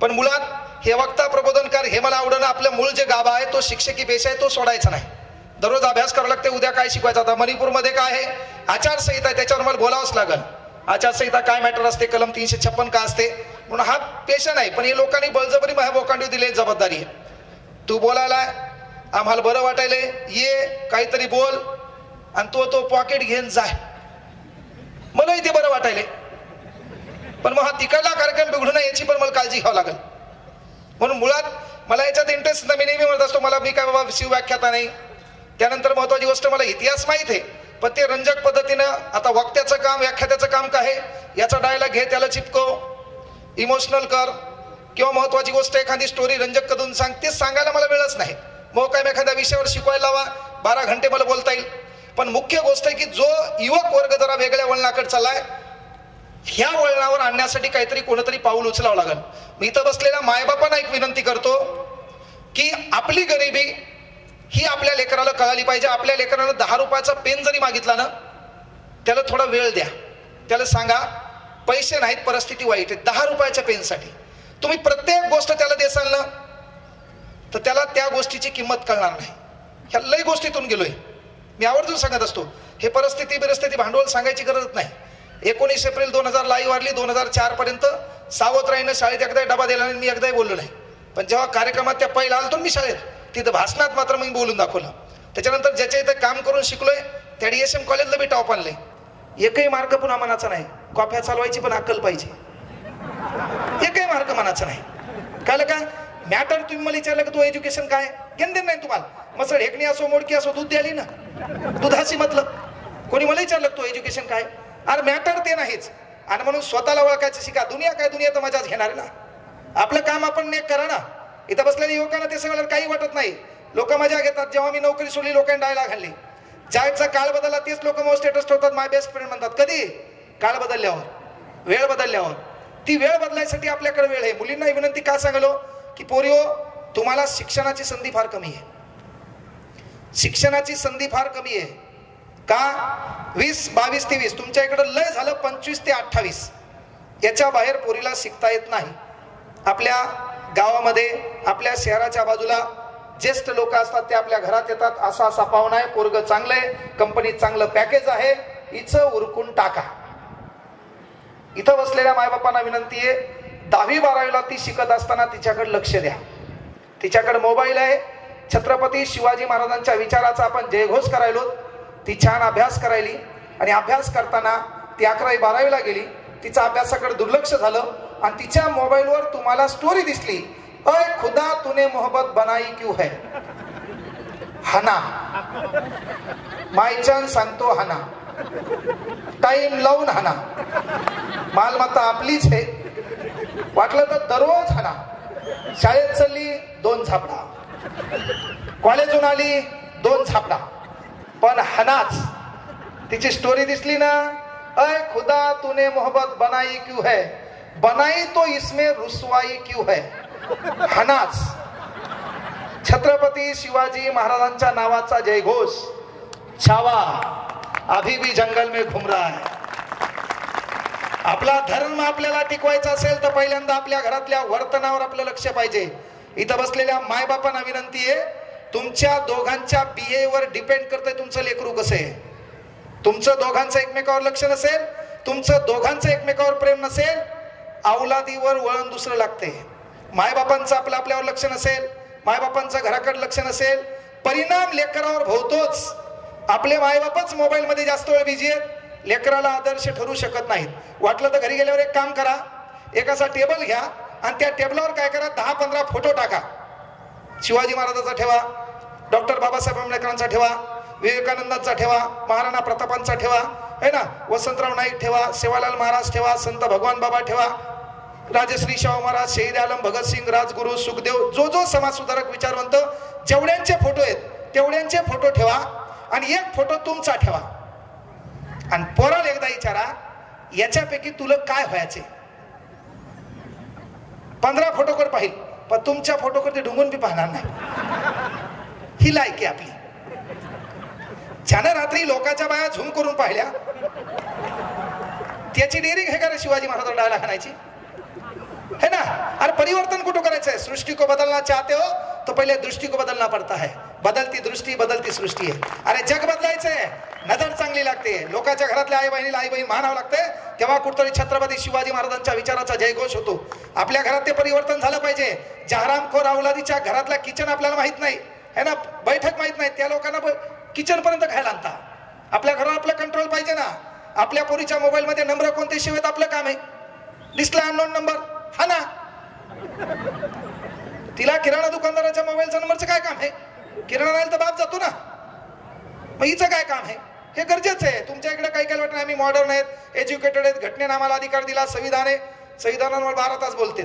पण मुळात हे वक्ता प्रबोधनकार हे मला आवडणं. आपलं मूळ जे गाभा आहे तो शिक्षकी पेशा आहे, तो सोडायचा नाही. दररोज अभ्यास करावा लागते, उद्या काय शिकवायचं. आता मणिपूरमध्ये काय आहे, आचारसंहिता आहे, त्याच्यावर मला बोलावंच लागेल. आचारसंहिता काय मॅटर असते, कलम 356 का असते, म्हणून हा पेशा नाही. पण हे लोकांनी बळजबरी बोकांडी दिली जबाबदारी आहे. तू बोलायला आम्हाला बरं वाटायले, ये काहीतरी बोल आणि तो पॉकेट घेऊन जाय, मला इथे बरं वाटायले. पण मग हा तिकडला कार्यक्रम बिघडू नये याची पण मला काळजी घ्यावं लागेल. म्हणून मुळात मला याच्यात इंटरेस्ट नाही. मी नेहमी म्हणत असतो मला, मी काय बाबा शिवव्याख्याता नाही. त्यानंतर महत्वाची गोष्ट, मला इतिहास माहित आहे, पण ते रंजक पद्धतीनं. आता वक्त्याचं काम, व्याख्यात्याचं काम काय आहे, याचा डायलॉग घे, त्याला चिपकव, इमोशनल कर, किंवा महत्वाची गोष्ट एखादी स्टोरी रंजक करून सांग, ते सांगायला मला वेळच नाही. मग काय एखाद्या विषयावर शिकवायला लावा, 12 घंटे मला बोलता येईल. पण मुख्य गोष्ट आहे की जो युवक वर्ग जरा वेगळ्या वळणाकडे चाललाय, ह्या वळणावर आणण्यासाठी काहीतरी कोणतरी पाऊल उचलावं लागेल. मी इथं बसलेल्या मायबापांना एक विनंती करतो की आपली गरिबी ही आपल्या लेकराला कळाली पाहिजे. आपल्या लेकरानं 10 रुपयाचा पेन जरी मागितला ना, त्याला थोडा वेळ द्या, त्याला सांगा पैसे नाहीत, परिस्थिती वाईट आहे, 10 रुपयाच्या पेनसाठी तुम्ही प्रत्येक गोष्ट त्याला देसाल ना, तर त्याला त्या गोष्टीची किंमत कळणार नाही. ह्या लई गोष्टीतून गेलोय मी, आवर्जून सांगत असतो. हे परिस्थिती भांडवल सांगायची गरज नाही. 19 एप्रिल 2000 आई वारली. 2004 पर्यंत सावध राहीनं शाळेत एकदा डबा दिला नाही, मी एकदाही बोललो नाही. पण जेव्हा कार्यक्रमात त्या पहिला आलतो मी शाळेत, तिथं भाषणात मात्र मी बोलून दाखवलं. त्याच्यानंतर ज्याच्या इथं काम करून शिकलोय त्या DSM कॉलेजला बी टॉप आणले. एकही मार्क पुन्हा मनाचा नाही. कॉफ्या चालवायची पण अक्कल पाहिजे. एकही मार्क मनाचा नाही. कळलं का? मॅटर तुम्ही मला विचारलं की तू एज्युकेशन काय, घेणं देणं नाही तुम्हाला. मग हेकणी असो, मोडकी असो, दूध द्याली ना, दुधाशी मतलब. कोणी मला विचारलं तू एज्युकेशन काय, अरे मॅटर ते नाहीच. आणि म्हणून स्वतःला ओळखायचं शिका. दुनिया काय, दुनिया तर मजाच घेणार आहे ना. आपलं काम आपण नेक करा ना. इथं बसलेल्या युवकांना ते सगळं काही वाटत नाही. लोक मजा घेतात. जेव्हा मी नोकरी सोडली लोकांनी डायलॉग घालली, ज्याचा काळ बदलला तेच लोक मग स्टेटस ठेवतात, माय बेस्ट फ्रेंड म्हणतात. कधी? काळ बदलल्यावर, वेळ बदलल्यावर. ती वेळ बदलायसाठी आपल्याकडे वेळ आहे. मुलींना विनंती का सांगलो की पोरिओ, तुम्हाला शिक्षणाची संधी फार कमी आहे. शिक्षणाची संधी फार कमी आहे. का? 20, 22, 23 तुमच्या इकडं लय झालं 25 ते 28, याच्या बाहेर पोरीला शिकता येत नाही. आपल्या गावामध्ये, आपल्या शहराच्या बाजूला ज्येष्ठ लोक असतात, ते आपल्या घरात येतात. असा असा पाहुणा आहे, पोरग चांगलं आहे, कंपनीत चांगलं पॅकेज आहे, इथं उरकून टाका. इथं बसलेल्या मायबापांना विनंती आहे, 10वी 12वीला ती शिकत असताना तिच्याकडे लक्ष द्या. तिच्याकडे मोबाईल आहे. छत्रपती शिवाजी महाराजांच्या विचाराचा आपण जयघोष करायलो. ती छान अभ्यास करायली आणि अभ्यास करताना ती 11वी 12वीला गेली. तिचा अभ्यासाकडे दुर्लक्ष झालं आणि तिच्या मोबाईलवर तुम्हाला स्टोरी दिसली अय खुदा तूने मोहब्बत बनाई क्यों है, हाना मायचन सांगतो हाना, टाइम लावून हाना, मालमत्ता आपलीच आहे, वाटलं तर दररोज हाना. शाळेत चालली 2 झापडा, कॉलेजून आली 2 झापडा, पण हानाच. तिची स्टोरी दिसली ना, अय खुदा तूने मोहब्बत बनाई क्यों है, बनाई तो इसमें रुसवाई क्यों है, हानाच. छत्रपती शिवाजी महाराजांच्या नावाचा जयघोष छावा अभी भी जंगल में घूम रहा है. आपला धर्म आपल्याला टिकवायचा असेल तर पहिल्यांदा आपल्या घरातल्या वर्तनावर आपलं लक्ष पाहिजे. इथं बसलेल्या मायबापांना विनंती आहे, तुमच्या दोघांच्या बिहेवर डिपेंड करतंय तुमचं लेकरू कसं आहे. तुमचं दोघांचं एकमेकावर लक्ष नसेल, तुमचं दोघांचं एकमेकावर प्रेम नसेल, औलादीवर वळण दुसरं लागते. मायबापांचं आपल्यावर लक्ष नसेल, मायबापांचं घराकडे लक्ष नसेल, परिणाम लेकरावर भोवतोच. आपले मायबापच मोबाईल मध्ये जास्त वेळ बिझी आहेत, लेकराला आदर्श ठरू शकत नाहीत. वाटलं तर घरी गेल्यावर एक काम करा, एक असा टेबल घ्या आणि त्या टेबलावर काय करा, 10-15 फोटो टाका. शिवाजी महाराजांचा ठेवा, डॉक्टर बाबासाहेब आंबेडकरांचा ठेवा, विवेकानंदांचा ठेवा, महाराणा प्रतापांचा ठेवा, है ना, वसंतराव नाईक ठेवा, सेवालाल महाराज ठेवा, संत भगवान बाबा ठेवा, राजश्री शाहू महाराज, शहीद आलम, भगतसिंग, राजगुरु, सुखदेव, जो समाज सुधारक विचारवंत जेवढ्यांचे फोटो आहेत तेवढ्यांचे फोटो ठेवा आणि एक फोटो तुमचा ठेवा. आणि पोराला एकदा विचारा, याच्यापैकी तुला काय व्हायचे. 15 फोटोकडे पाहिजे, पण तुमच्या फोटोकडे ढुंगून बी पाहणार नाही. ही लायकी आपली. ज्यानं रात्री लोकांच्या बाया झूम करून पाहिल्या, त्याची डेअरिंग हे का रे शिवाजी महाराज डायला खाण्याची, है ना. अरे परिवर्तन कुठं करायचं है, सृष्टि को बदलना चाहते हो तो पहले दृष्टि को बदलना पड़ता है. बदलती दृष्टी बदलती सृष्टी आहे. अरे जग बदलायचंय, नजर चांगली लागते, लोकांच्या घरातल्या आई बहिणीला आई बहीण मानावं लागते, तेव्हा कुठतरी छत्रपती शिवाजी महाराजांच्या विचाराचा जयघोष होतो. आपल्या घरात ते परिवर्तन झालं पाहिजे. जहरामखोर औलादीच्या घरातला किचन आपल्याला माहित नाही, है ना, बैठक माहित नाही, त्या लोकांना किचन पर्यंत खायला आणता. आपल्या घरावर आपलं कंट्रोल पाहिजे ना. आपल्या पोरीच्या मोबाईल मध्ये नंबर कोणते शिवाय आपलं काम आहे. दिसला अननोन नंबर, हा ना, तिला किराणा दुकानदाराच्या मोबाईलचा नंबरचं काय काम आहे. किराणा राहील तर बाप जातो ना, मग हिचं काय काम आहे. हे गरजेचं आहे. तुमच्या इकडे काही वाटत नाही, आम्ही मॉडर्न आहेत, एज्युकेटेड आहेत, घटनेने आम्हाला अधिकार दिला, संविधान आहे, संविधानावर 12 तास बोलते,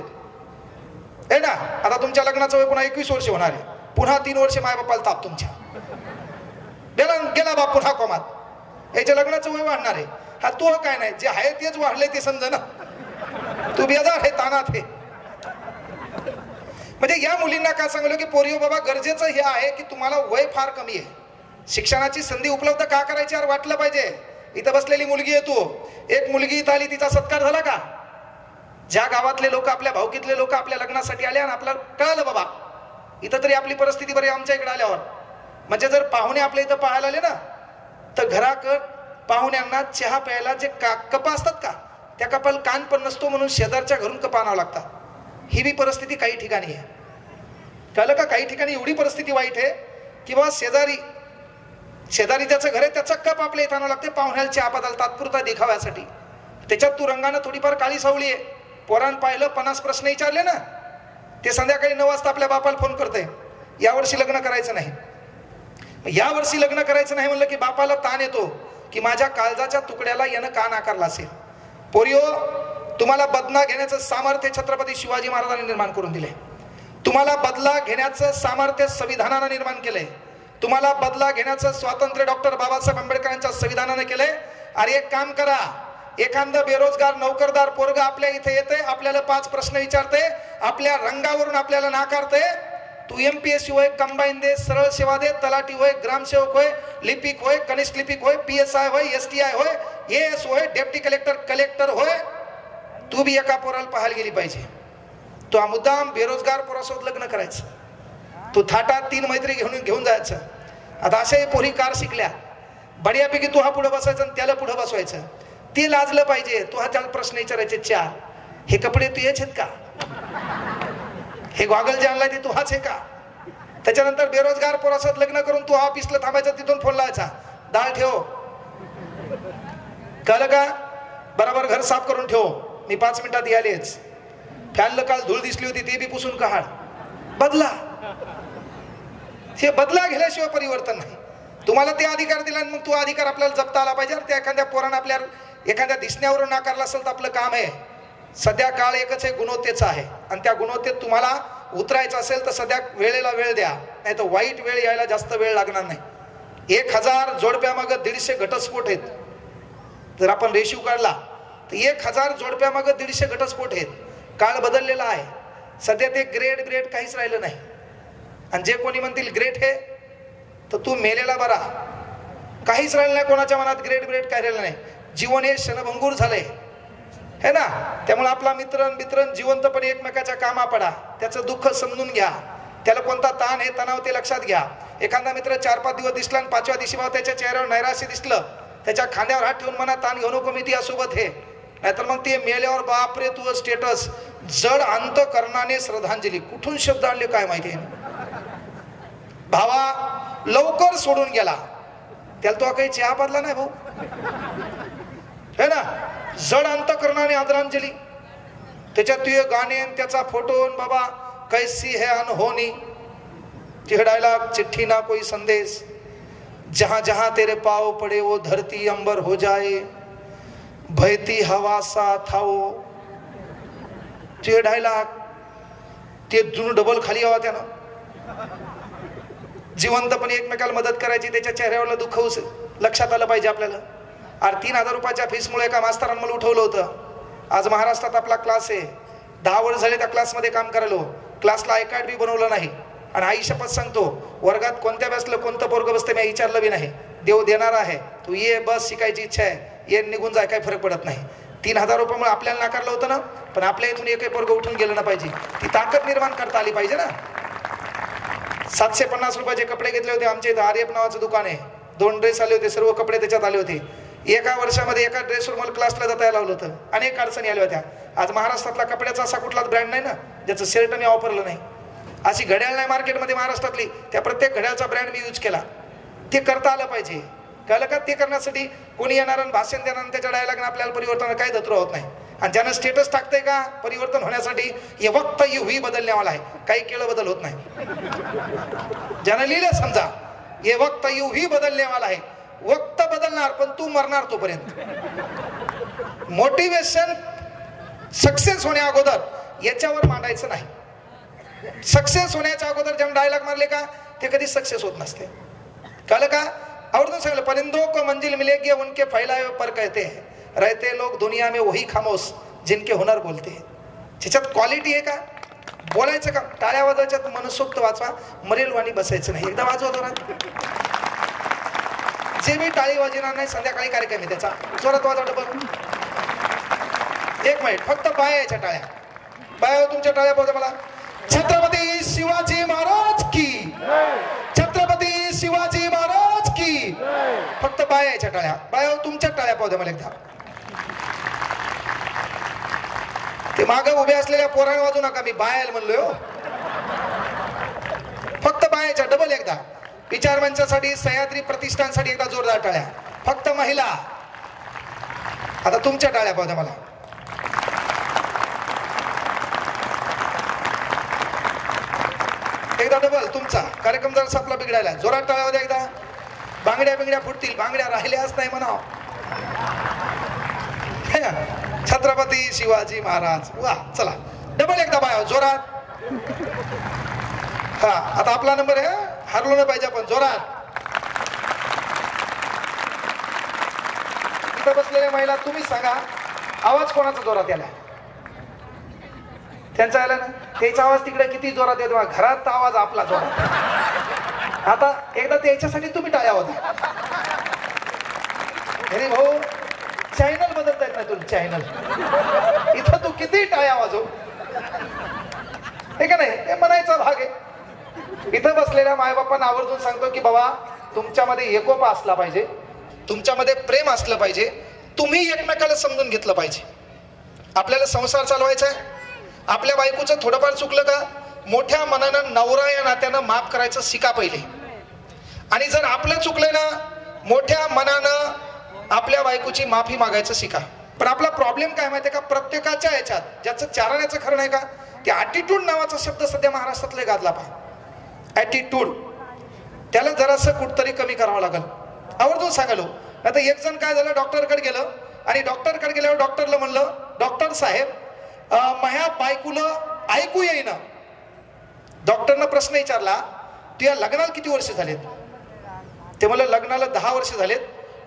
है ना. आता तुमच्या लग्नाचं वय पुन्हा 21 वर्ष होणार आहे, पुन्हा 3 वर्ष मायबापाला ताप तुमच्या गेला बाप पुन्हा कोमात. याच्या लग्नाचं वय वाढणार आहे. हा तो काय नाही, जे आहे तेच वाढले ते समजा ना, तू बेजार आहे, तानात आहे. म्हणजे या मुलींना काय सांगलो की पोरियो बाबा, गरजेचं हे आहे की तुम्हाला वय फार कमी आहे, शिक्षणाची संधी उपलब्ध का करायची यार वाटलं पाहिजे. इथं बसलेली मुलगी आहे, तू एक मुलगी इथं आली, तिचा सत्कार झाला का. ज्या गावातले लोक, आपल्या भाऊकीतले लोक आपल्या लग्नासाठी आले आणि आपल्याला कळालं बाबा इथं तरी आपली परिस्थिती बरी, आमच्या इकडे आल्यावर म्हणजे जर पाहुणे आपल्या इथं पाहायला आले ना, तर घराकड पाहुण्यांना चहा प्यायला जे कपा असतात का, त्या कपाला कान पण नसतो, म्हणून शेजारच्या घरून कपा आणावं लागतात. ही बी परिस्थिती काही ठिकाणी आहे. कळलं का. काही ठिकाणी एवढी परिस्थिती वाईट आहे की बाबा शेजारी ज्याचं घर आहे त्याचा कप आपल्या इथं आणावं लागते पाहुण्याला चहा पाजायला, तात्पुरता देखाव्यासाठी. त्याच्यात तू रंगानं थोडीफार काळी सावळी आहे. पोरान पाहिलं, 50 प्रश्न विचारले ना, ते संध्याकाळी 9 वाजता आपल्या बापाला फोन करते, यावर्षी लग्न करायचं नाही. यावर्षी लग्न करायचं नाही म्हणलं की बापाला ताण येतो की माझ्या काळजाच्या तुकड्याला यानं का नाकारला असेल. पोरियो, तुम्हाला बदला घेण्याचं सामर्थ्य छत्रपती शिवाजी महाराजांनी निर्माण करून दिले. तुम्हाला बदला घेण्याचं सामर्थ्य संविधानानं निर्माण केलंय. तुम्हाला बदला घेण्याचं स्वातंत्र्य डॉक्टर बाबासाहेब आंबेडकरांच्या संविधानाने केलंय. अरे एक काम करा, एखादं बेरोजगार नोकरदार पोरगा आपल्या इथे येते, आपल्याला 5 प्रश्न विचारते, आपल्या रंगावरून आपल्याला नाकारते. तू MPSC होय, कंबाईन दे, सरळ सेवा दे, तलाठी होय, ग्रामसेवक होय, लिपिक होय, कनिष्ठ लिपिक होय, PSI होय, STI होय, AS होय, डेप्टी कलेक्टर होय, तू बी एका पोराला पाहायला गेली पाहिजे. तू मुद्दाम बेरोजगार पोरासोबत लग्न करायचं, तू थाटात 3 मैत्री घेऊन जायचं. आता अशाही पोरी कार शिकल्या, बढियापैकी तू हा पुढे बसायचं आणि त्याला पुढे बसवायचं. ते लाजलं पाहिजे. तू हा त्याला प्रश्न विचारायचे 4, हे कपडे तू हेच आहेत का, हे गॉगल जे आणलाय ते तू हाच आहे का. त्याच्यानंतर बेरोजगार पोरासोबत लग्न करून तू ऑफिसला थांबायचं, तिथून फोन लावायचा, डाळ ठेव, कळलं का, बरोबर घर साफ करून ठेव, मी 5 मिनिटात यालेच. फॅनला काल धूळ दिसली होती, ती बी पुसून काढ, बदला. हे बदला घेण्याशिवाय परिवर्तन नाही. तुम्हाला ते अधिकार दिला आणि मग तो अधिकार आपल्याला जपता आला पाहिजे. त्या एखाद्या पोरानं आपल्या एखाद्या दिसण्यावरून नाकारला असेल तर आपलं काम आहे. सध्या काळ एकच आहे, गुणवत्तेचा आहे. आणि त्या गुणवत्तेत तुम्हाला उतरायचं असेल तर सध्या वेळेला वेळ द्या, नाही तर वाईट वेळ यायला जास्त वेळ लागणार नाही. 1000 जोडप्यामागं 150 घटस्फोट आहेत. जर आपण रेशिओ काढला तर 1000 जोडप्यामागं 150 घटस्फोट आहेत. काळ बदललेला आहे. सध्या ते ग्रेड काहीच राहिलं नाही. आणि जे कोणी म्हणतील ग्रेट हे, तर तू मेलेला बरा. काहीच राहिलं नाही कोणाच्या मनात. ग्रेट काय राहिलं नाही. जीवन हे क्षणभंगूर झालंय है ना. त्यामुळे आपला मित्र जिवंतपणे एकमेकाच्या कामा पडा. त्याचं दुःख समजून घ्या. त्याला कोणता ताण हे तणाव ते लक्षात घ्या. एखादा मित्र 4-5 दिवस दिसला आणि 5व्या दिवशी भाव त्याच्या चेहऱ्यावर नैराश्य दिसलं, त्याच्या खांद्यावर हात ठेवून मनात ताण घेऊ नको, मी त्यासोबत हे. नाहीतर मग ते मेल्यावर बापरे तू स्टेटस जड अंतकरणाने श्रद्धांजली. कुठून शब्द आणले काय माहिती आहे. भावा लवकर सोडून गेला, त्याला तो काही चहा पाजला नाही भाऊ है ना. जड अंतकरणाने आदरांजली. त्याच्यात तुझे गाणे, त्याचा फोटो, बाबा कैसी है अनहोनी. ते डायलॉग, चिट्ठी ना कोई संदेश, जहां जहां तेरे पाव पड़े वो धरती अंबर हो जाए, बहती हवा सा था वो. ते डायलॉग, ते जुनं डबल खाली यावा त्यानं. जिवंतपणे एकमेकाला मदत करायची. त्याच्या चेहऱ्यावरला दुःख लक्षात आलं पाहिजे आपल्याला. अरे 3000 रुपयाच्या फीसमुळे एका मास्तरानं मला उठवलं होतं. आज महाराष्ट्रात आपला क्लास आहे. 10 वर्ष झाले त्या क्लासमध्ये काम करायलो. क्लासला अकॅडमी बनवलं नाही. आणि आई शपथ सांगतो, वर्गात कोणत्या बसलं कोणतं पोरगं बसतं मी विचारलं बी नाही. देव देणार आहे. तू ये, बस शिकायची इच्छा आहे, ये निघून जाय, काही फरक पडत नाही. 3000 रुपयामुळे आपल्याला नाकारलं होतं ना, पण आपल्या इथून एकही पोरगं उठून गेलं ना पाहिजे. ती ताकद निर्माण करता आली पाहिजे ना. 750 रुपयाचे कपडे घेतले होते. आमच्या इथं आर्यप नावाचं दुकान आहे. 2 ड्रेस आले होते, सर्व कपडे त्याच्यात आले होते. एका वर्षामध्ये एका ड्रेसवर मला क्लासला जाता यायला लावलं होतं. अनेक अडचणी आल्या होत्या. आज महाराष्ट्रातला कपड्याचा असा कुठलाच ब्रँड नाही ना ज्याचं शर्ट मी वापरलं नाही. अशी घड्याळ नाही मार्केटमध्ये महाराष्ट्रातली, त्या प्रत्येक घड्याळचा ब्रँड मी यूज केला. ते करता आलं पाहिजे. कळलं का. ते करण्यासाठी कोणी येणार आणि भाषण देणार आणि त्याच्या डायलॉगनं आपल्याला परिवर्तन काही धत्र होत नाही. आणि ज्यानं स्टेटस टाकतंय का परिवर्तन होण्यासाठी, हे वक्त ही बदलण्यावाला आहे, काही केलं बदल होत नाही. ज्यानं लिहिलं समजा हे वक्त ही बदलण्यावाला आहे, वक्त बदलणार पण तू मरणार तोपर्यंत. मोटिवेशन सक्सेस होण्या अगोदर याच्यावर मांडायचं नाही. सक्सेस होण्याच्या अगोदर ज्यानं डायलॉग मारले का ते कधी सक्सेस होत नसते. कळलं का. आवडून सांगितलं, परिंदों को मंजिल मिलेगी उनके फैलाए हुए पर कहते हैं, रहते लोग दुनिया में वही खामोश जिनके हुनर बोलते हैं. त्याच्यात क्वालिटी आहे का, बोलायचं का. टाळ्या वाजवायच्यात मनसोक्त वाचवा, मरेल वाणी बसायचं नाही. एकदा वाजवा जोरात. जे मी टाळी वाजवणार नाही, संध्याकाळी कार्यक्रम आहे त्याचा, जोरात वाजवा डबल. 1 मिनिट फक्त पायाच्या टाळ्या. पाया तुमच्या टाळ्या पाहू मला. छत्रपती शिवाजी महाराज की, छत्रपती शिवाजी महाराज की. फक्त पायाच्या टाळ्या. पाया तुमच्या टाळ्या पाहू द्या मला एकदा. ते मागे उभे असलेल्या पोरांना वाजू नका, मी बायाला म्हणलोय हो. फक्त बायाच्या डबल एकदा. विचार मंचासाठी, सह्याद्री प्रतिष्ठानसाठी एकदा जोरदार टाळ्या. फक्त महिला. आता तुमच्या टाळ्या पाहू द्या मला. एकदा डबल तुमचा. कार्यक्रम जरा संपला बिघडायला. जोरात टाळ्या होत्या एकदा. बांगड्या फुटतील. बांगड्या राहिल्याच नाही म्हणाव. छत्रपती शिवाजी महाराज. वा चला डबल एकदा बाया जोरात. हा आता आपला नंबर आहे. हरलो नाही पाहिजे आपण. जोरात. इथं बसलेल्या महिला तुम्ही सांगा आवाज कोणाचा जोरात याला. त्यांचा आला ना. त्याचा आवाज तिकडे किती जोरात येतो. घरात आवाज आपला जोरात. आता एकदा त्याच्यासाठी तुम्ही टाळ्या होता. अरे भाऊ चॅनल बदलता येत नाही तुला. चॅनल इथं तू किती टाळ्या वाजव हे का नाही. हे म्हणायचा भाग आहे. इथं बसलेल्या मायबापांना आवर्जून सांगतो की बाबा तुमच्यामध्ये एकोपा असला पाहिजे, तुमच्यामध्ये प्रेम असलं पाहिजे, तुम्ही एकमेकाला समजून घेतलं पाहिजे. आपल्याला संसार चालवायचा आहे. आपल्या बायकोचं थोडंफार चुकलं का मोठ्या मनानं नवरा या नात्यानं माफ करायचं शिका पहिले. आणि जर आपलं चुकलं ना मोठ्या मनानं आपल्या बायकोची माफी मागायचं शिका. पण आपला प्रॉब्लेम काय माहितीये का, प्रत्येकाच्या याच्यात ज्याचं चारण्याचं खरं नाही का की ॲटिट्यूड नावाचा शब्द सध्या महाराष्ट्रातले गाजला पहा. ॲटिट्यूड, त्याला जरासं कुठतरी कमी करावं लागेल. आवर्जून सांगालो. नाही तर एक जण काय झालं, डॉक्टरकडे गेलं आणि डॉक्टरकडे गेल्यावर डॉक्टरला म्हणलं, डॉक्टर साहेब माझ्या बायकोला ऐकू येईना. डॉक्टरनं प्रश्न विचारला, तुझ्या लग्नाला किती वर्ष झालेत? ते म्हणलं लग्नाला 10 वर्ष झालेत.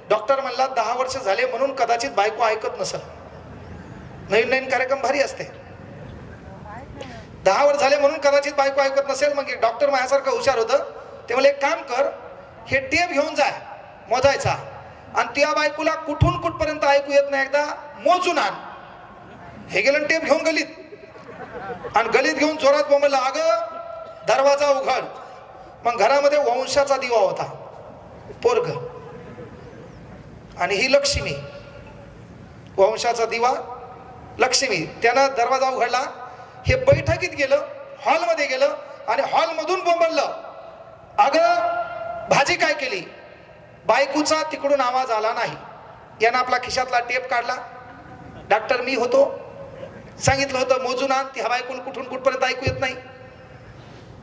डॉक्टर म्हणला 10 वर्ष झाले म्हणून कदाचित बायको ऐकत नसेल. नवीन नवीन कार्यक्रम भारी असते. 10 वर्ष झाले म्हणून कदाचित बायको ऐकत नसेल. मग डॉक्टर माझ्यासारखं हुशार होतं. ते म्हणले एक काम कर, हे टेप घेऊन जाय मोजायचा आणि त्या बायकोला कुठून कुठपर्यंत ऐकू येत नाही एकदा मोजून आण. हे गेलं टेप घेऊन गलीत आणि गलीत घेऊन जोरात बोंबला, अगं दरवाजा उघड. मग घरामध्ये वंशाचा दिवा होता, पोरग आणि ही लक्ष्मी, वंशाचा दिवा लक्ष्मी. त्यानं दरवाजा उघडला. हे बैठकीत गेलं, हॉलमध्ये गेलं आणि हॉलमधून बोंबललं, अगं भाजी काय केली? बायकोचा तिकडून आवाज आला नाही. यानं आपला खिशातला टेप काढला. डॉक्टर मी होतो, सांगितलं होतं मोजून आण. ती बायकोला कुठून कुठपर्यंत ऐकू येत नाही.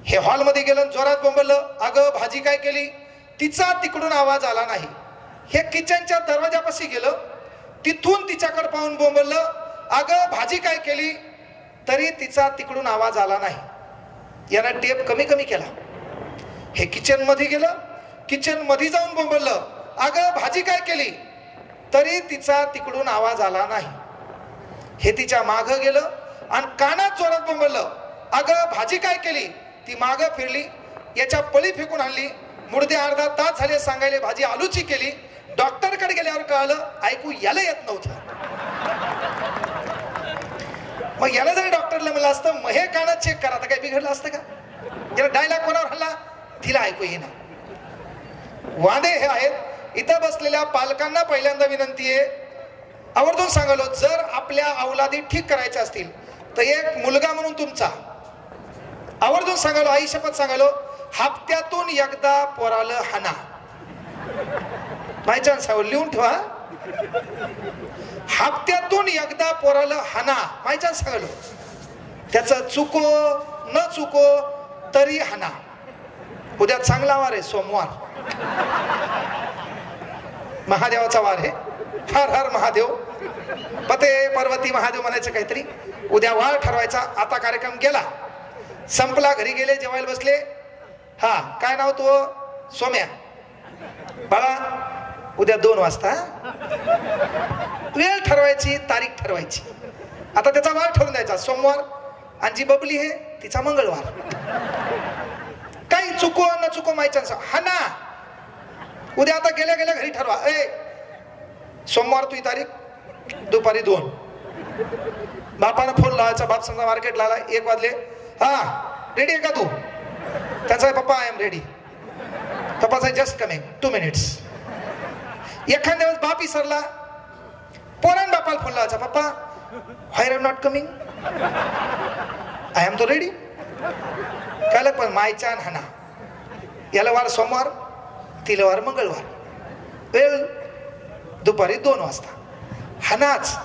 हे हॉलमध्ये गेलं, जोरात बोंबललं, अगं भाजी काय केली? तिचा तिकडून आवाज आला नाही. हे किचनच्या दरवाजापाशी गेलं, तिथून तिच्याकडे पाहून बोंबललं, अगं भाजी काय केली? तरी तिचा तिकडून आवाज आला नाही. यानं टेप कमी कमी केला. हे किचन मध्ये गेलं, किचन मध्ये जाऊन बोंबललं, अगं भाजी काय केली? तरी तिचा तिकडून आवाज आला नाही. हे तिच्या मागं गेलं आणि कानात जोरात बोंबललं, अगं भाजी काय केली? ती मागं फिरली, याच्या पळी फेकून आणली. मुर्दे अर्धा तास झाले सांगायले भाजी आलूची केली. डॉक्टरकडे गेल्यावर कळलं ऐकू याला येत नव्हतं. मग याला जरी डॉक्टरला म्हणलं असतं मग हे कानात चेक करा, तर काही बिघडलं असतं का? याला डायलॉग कोणावर हल्ला? तिला ऐकू येईना. वादे हे आहेत. इथं बसलेल्या पालकांना पहिल्यांदा विनंती आहे, आवर्जून सांगालो, जर आपल्या अवलादी ठीक करायच्या असतील तर एक मुलगा म्हणून तुमचा, आवर्जून सांगालो, आई शपथ सांगालो, हप्त्यातून एकदा पोराला हाना. बाय चान्स लिहून ठेवा, हप्त्यातून एकदा पोराला हाना. बाय चान्स सांगालो, त्याचं चुको न चुको तरी हाना. उद्या चांगला वार आहे, सोमवार, महादेवाचा वार आहे. हर हर महादेव, पते पार्वती महादेव म्हणायचं काहीतरी. उद्या वार ठरवायचा. आता कार्यक्रम गेला, संपला, घरी गेले, जेवायला बसले. हा काय नाव तो? सोम्या. बाळा उद्या 2 वाजता वेळ ठरवायची, तारीख ठरवायची. आता त्याचा वार ठरवून द्यायचा, सोमवार. आणि जी बबली आहे तिचा मंगळवार. काही चुको न चुको माहिती हा ना. उद्या आता गेल्या गेल्या घरी ठरवा, सोमवार तुझी तारीख दुपारी 2. बापानं फोन लावायचा. बाप समजा मार्केटला आला, 1 वाजले. हा रेडी आहे का तू? त्याचा papa I am ready. Papa just coming 2 minutes. एखाद्या वेळेस बाप विसरला, पोरान बापाला फोन लावायचा, papa why are not coming? I am too ready. कळलं? पण मायचान हाना. याला वार सोमवार, तिला वार मंगळवार, वेळ दुपारी 2 वाजता. हानाच.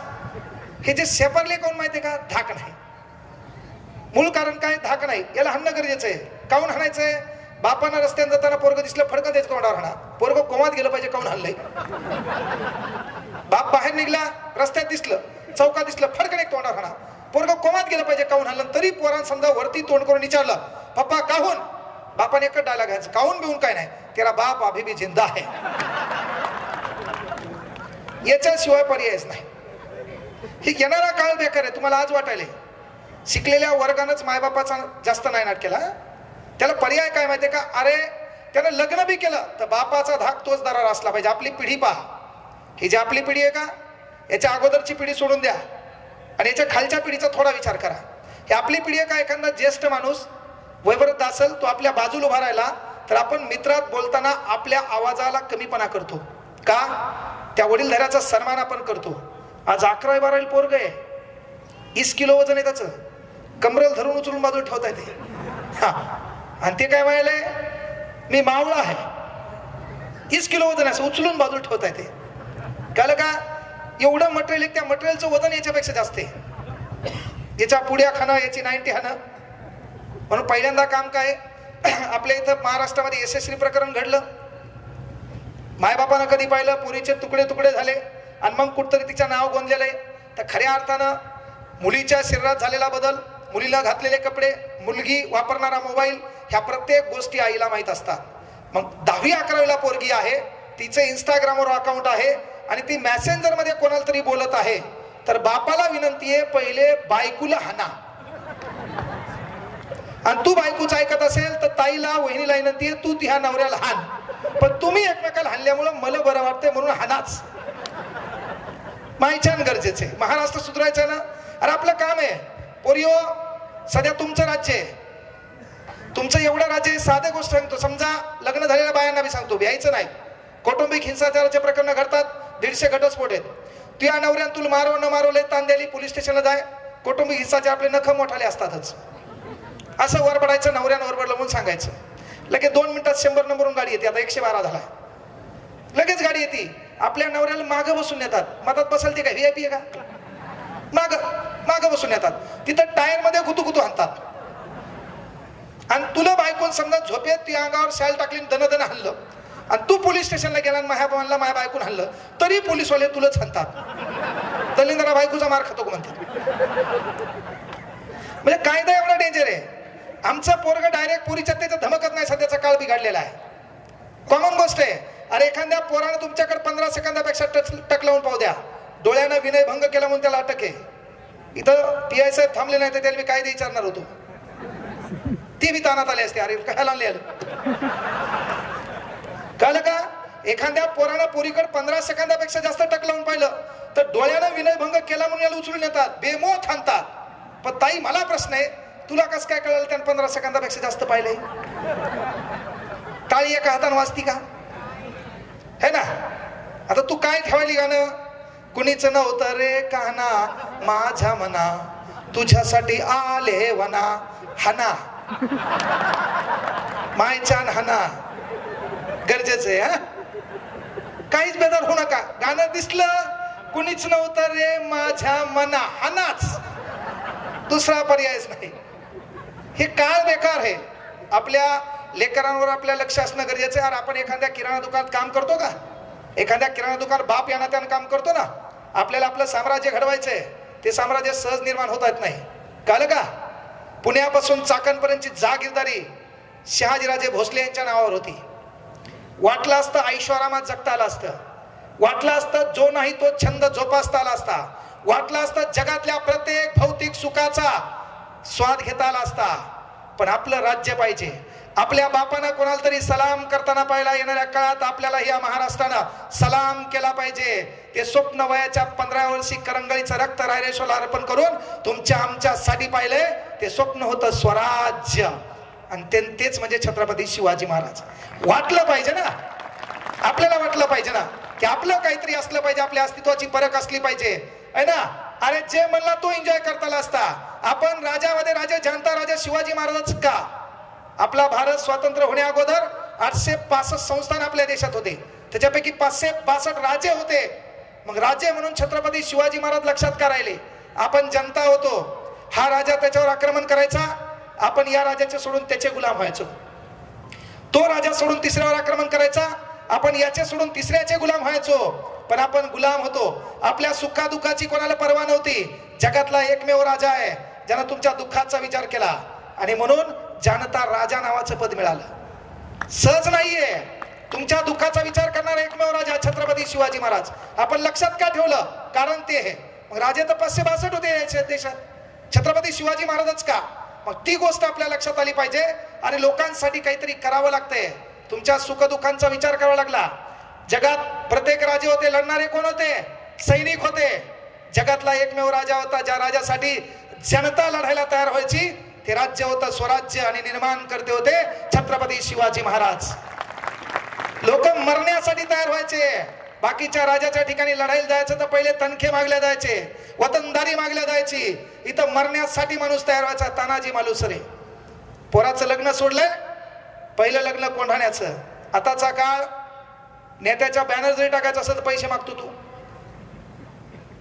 हे जे सेपरले कोण माहितीये का? धाक नाही. मूळ कारण काय? धाक नाही. याला हाणणं गरजेचं आहे. काऊन हाणायचंय? बापांना रस्त्याने जाताना पोरग दिसलं, फडकं द्यायचं तोंडावर हाणा. पोरग कोमात गेलं पाहिजे, काऊन हाणलंय? बाप बाहेर निघला, रस्त्यात दिसलं, चौकात दिसलं, फडकन एक तोंडावर हाणा. पोरग कोमात गेलं पाहिजे, काऊन हाणलं? तरी पोरान समजा वरती तोंड करून विचारलं, पप्पा काहून? बापाने एकच डायलॉग घ्यायचं, काहून बिहून काय नाही, तेरा बाप अभी भी जिंदा है. याच्याशिवाय पर्यायच नाही. हे येणारा काळ बेकार आहे. तुम्हाला आज वाटायले शिकलेल्या वर्गानंच मायबापाचा जास्त नायनाट केला. त्याला पर्याय काय माहितीये का? अरे त्यानं लग्न बी केलं तर बापाचा धाक तोच दरार असला पाहिजे. आपली पिढी पहा, ही जी आपली पिढी आहे का, याच्या अगोदरची पिढी सोडून द्या आणि याच्या खालच्या पिढीचा थोडा विचार करा. ही आपली पिढी आहे का? एखादा ज्येष्ठ माणूस वयवृद्ध असेल, तो आपल्या बाजूला उभा राहिला तर आपण मित्रात बोलताना आपल्या आवाजाला कमीपणा करतो का? त्या वडीलधाऱ्याचा सन्मान आपण करतो. आज 11-12 पोरग आहे, 20 किलो वजन आहे त्याचं, कमरेला धरून उचलून बाजूला ठेवता येते. हा, आणि ते काय म्हणाले, मी मावळा आहे, 20 किलो वजन असं उचलून बाजूला ठेवता येते. कळलं का? एवढं मटेरियल, त्या मटेरियलचं वजन याच्यापेक्षा जास्त आहे. याच्या पुड्या खाणं, याची 90 हाणं. म्हणून पहिल्यांदा काम काय, आपल्या इथं महाराष्ट्रामध्ये यशस्वी प्रकरण घडलं. मायबापानं कधी पाहिलं, पुरीचे तुकडे तुकडे झाले आणि मग कुठतरी तिचं नाव गोंदलेलं आहे. तर खऱ्या अर्थानं मुलीच्या शरीरात झालेला बदल, मुलीला घातलेले कपडे, मुलगी वापरणारा मोबाईल, ह्या प्रत्येक गोष्टी आईला माहीत असतात. मग 10वी-11वीला पोरगी आहे, तिचं इंस्टाग्रामवर अकाउंट आहे आणि ती मेसेंजरमध्ये कोणाला तरी बोलत आहे, तर बापाला विनंती आहे, पहिले बायकोला हाना. आणि तू बायकोच ऐकत असेल तर ताईला, वहिनीला विनंती आहे, तू ह्या नवऱ्याला हाण. पण तुम्ही एकमेकाला हाणल्यामुळं मला बरं वाटतंय म्हणून हानाच. मायछान गरजेचे. महाराष्ट्र सुधारायचं ना. अरे आपलं काम आहे पोरियो. सध्या तुमचं राज्य आहे, तुमचं एवढं राज्य आहे. साधे गोष्ट सांगतो, समजा लग्न झालेल्या बायांना बी सांगतो, भ्यायचं नाही. कौटुंबिक हिंसाचाराचे प्रकरण घडतात, 150 घटस्फोट आहेत. तू या नवऱ्यानं तुला मारो न मारो, लय ताण द्याली, पोलीस स्टेशनला जाय. कौटुंबिक हिंसाचार आपले नख मोठाले असतातच. असं वरबडायचं, नवऱ्यानं वरबडलं म्हणून सांगायचं. लगेच 2 मिनिटात 100 नंबरून गाडी येते. आता 112 झाला, लगेच गाडी येते. आपल्या नवऱ्याला मागं बसून येतात. मधात बसाल ते काय VIP आहे का? मागं बसून येतात. तिथं टायर मध्ये गुतू आणतात. आणि तुला बायकोन समजा झोपेत ती अंगावर शाल टाकली, दन हल्लं, आणि तू पोलीस स्टेशनला गेला आणि माझ्या बायकोन हल्लं, तरी पोलीसवाले तुलाच हाणतात. दलिंद्रा बायकोचा मार खातो म्हणतात. म्हणजे कायदा एवढा डेंजर आहे. आमचं पोरग डायरेक्ट पोरीच्या त्याचं धमकत नाही. सध्याचा काळ बिघडलेला आहे. कॉमन गोष्ट आहे. अरे एखाद्या पोरानं तुमच्याकडे 15 सेकंदापेक्षा टक लावून पाहू द्या, डोळ्यानं विनयभंग केला म्हणून त्याला अटक आहे. इथं PI साहेब थांबले नाही तर त्याला मी कायदे विचारणार होतो. ती बी तानात आली असते. अरे काय आणले कळलं का? एखाद्या पोरानं पोरीकडे 15 सेकंदापेक्षा जास्त टक लावून पाहिलं तर डोळ्यानं विनयभंग केला म्हणून याला उचलून येतात, बेमोत हाणतात. पण ताई मला प्रश्न आहे, तुला कसं काय कळलं त्यानं 15 सेकंदापेक्षा जास्त पाहिलंय? टाळी एका हातानं वाजती का? है ना? आता तू काय ठेवायली गाणं? कुणीच नव्हतं रे काना माझ्या मना, तुझ्यासाठी आले वना, हाना मायछान हाना. गरजेचं आहे. हा, काहीच बेदार होऊ नका. गाणं दिसलं, कुणीच नव्हतं रे माझ्या मना, हानाच, दुसरा पर्यायच नाही. हे काळ बेकार आहे. आपल्या लेकरांवर आपल्या लक्ष असणं गरजेचं आहे. आपण एखाद्या किराणा दुकानात काम करतो का? एखाद्या किराणा दुकानात बाप या नात्यानं काम करतो ना. आपल्याला आपलं साम्राज्य घडवायचंय, ते साम्राज्य सहज निर्माण होत येत नाही. कळलं का? पुण्यापासून चाकणपर्यंतची जागीरदारी शहाजीराजे भोसले यांच्या नावावर होती. वाटलं असतं ऐश्वरामात जगता आलं असतं, वाटलं असतं जो नाही तो छंद जोपासता आला असता, वाटलं असतं जगातल्या प्रत्येक भौतिक सुखाचा स्वाद घेता आला असता. पण आपलं राज्य पाहिजे. आपल्या बापानं कोणाला तरी सलाम करताना पाहिला. येणाऱ्या काळात आपल्याला या महाराष्ट्रानं सलाम केला पाहिजे. ते स्वप्न वयाच्या 15 वर्षी करंगळीचं रक्त रायरेश्वरला अर्पण करून तुमच्या आमच्यासाठी पाहिले. ते स्वप्न होतं स्वराज्य, आणि तेच म्हणजे छत्रपती शिवाजी महाराज. वाटलं पाहिजे ना, आपल्याला वाटलं पाहिजे ना की आपलं काहीतरी असलं पाहिजे, आपल्या अस्तित्वाची परख असली पाहिजे, है ना? अरे जे म्हणला तो एन्जॉय करता आला असता. आपण राजामध्ये राजा, जनता राजा शिवाजी महाराजच का? आपला भारत स्वातंत्र्य होण्या अगोदर 865 संस्थान आपल्या देशात होते, त्याच्यापैकी 562 राजे होते. मग राजे म्हणून छत्रपती शिवाजी महाराज लक्षात का राहिले? आपण जनता होतो. हा राजा त्याच्यावर आक्रमण करायचा, आपण या राजाचे सोडून त्याचे गुलाम व्हायचो. तो राजा सोडून तिसऱ्यावर आक्रमण करायचा, आपण याचे सोडून तिसऱ्याचे गुलाम व्हायचो. पण आपण गुलाम होतो. आपल्या सुखादुखाची कोणाला पर्वा नव्हती. जगातला एकमेव राजा आहे ज्यानं तुमच्या दुःखाचा विचार केला, आणि म्हणून जनता राजा नावाचं पद मिळालं. सहज नाहीये. तुमच्या दुःखाचा विचार करणारा एकमेव राजा छत्रपती शिवाजी महाराज. आपण लक्षात का ठेवलं? कारण ते आहे. मग राजे तर 562 होते देशात, छत्रपती शिवाजी महाराजच का? मग ती गोष्ट आपल्या लक्षात आली पाहिजे. आणि लोकांसाठी काहीतरी करावं लागतंय. तुमच्या सुखदुःखांचा विचार करावा लागला. जगात प्रत्येक राजे होते, लढणारे कोण होते? सैनिक होते. जगातला एकमेव राजा होता ज्या राजासाठी जनता लढायला तयार व्हायची. ते राज्य होतं स्वराज्य, आणि निर्माण करते होते छत्रपती शिवाजी महाराज. लोक मरण्यासाठी तयार व्हायचे. बाकीच्या राजाच्या ठिकाणी लढायला जायचं तर पहिले तनखे मागल्या जायचे, वतनदारी मागल्या जायची. इथं मरण्यासाठी माणूस तयार व्हायचा. तानाजी मालुसरे. पोराचं लग्न सोडलंय, पहिलं लग्न कोंढाण्याचं. आताचा काळ, नेत्याच्या बॅनर जरी टाकायचं असेल तर पैसे मागतो तू.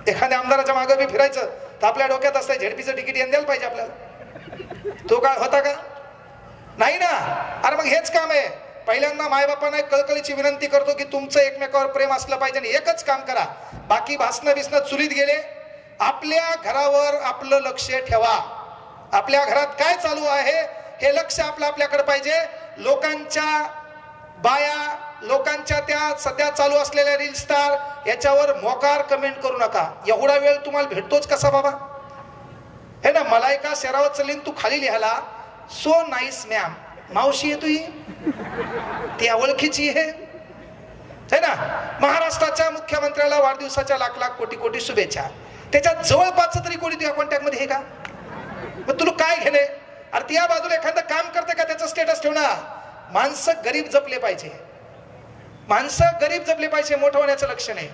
एखाद्या आमदाराच्या मागे बी फिरायचं तर आपल्या डोक्यात असतं झेडपीचं तिकीट येऊन द्यायला पाहिजे आपल्याला. तो काळ होता का? नाही ना. अरे मग हेच काम आहे. पहिल्यांदा मायबापांना एक कळकळीची विनंती करतो की तुमचं एकमेकावर प्रेम असलं पाहिजे आणि एकच काम करा, बाकी भासणं बिसणं चुलीत गेले. आपल्या घरावर आपलं लक्ष ठेवा. आपल्या घरात काय चालू आहे हे लक्ष आपल्याकडे पाहिजे. लोकांच्या बाया, लोकांच्या त्या सध्या चालू असलेल्या रील स्टार याच्यावर मोकार कमेंट करू नका. एवढा वेळ तुम्हाला भेटतोच कसा बाबा? हे ना, मलायका शेरावत चलीन तू खाली लिहायला सो नाईस मॅम, मावशी आहे तुही, ती ओळखीची आहे ना. महाराष्ट्राच्या मुख्यमंत्र्याला वाढदिवसाच्या लाख लाख कोटी कोटी शुभेच्छा. त्याच्यात जवळपास तरी कोणी तुझ्या कॉन्टॅक्ट मध्ये हे का? मग तुला काय घेणे? अरे त्या बाजूला एखादं काम करते का त्याचं स्टेटस ठेवणार. माणसं गरीब जपले पाहिजे, माणसं गरीब जपले पाहिजे. मोठं होण्याचं लक्षण आहे.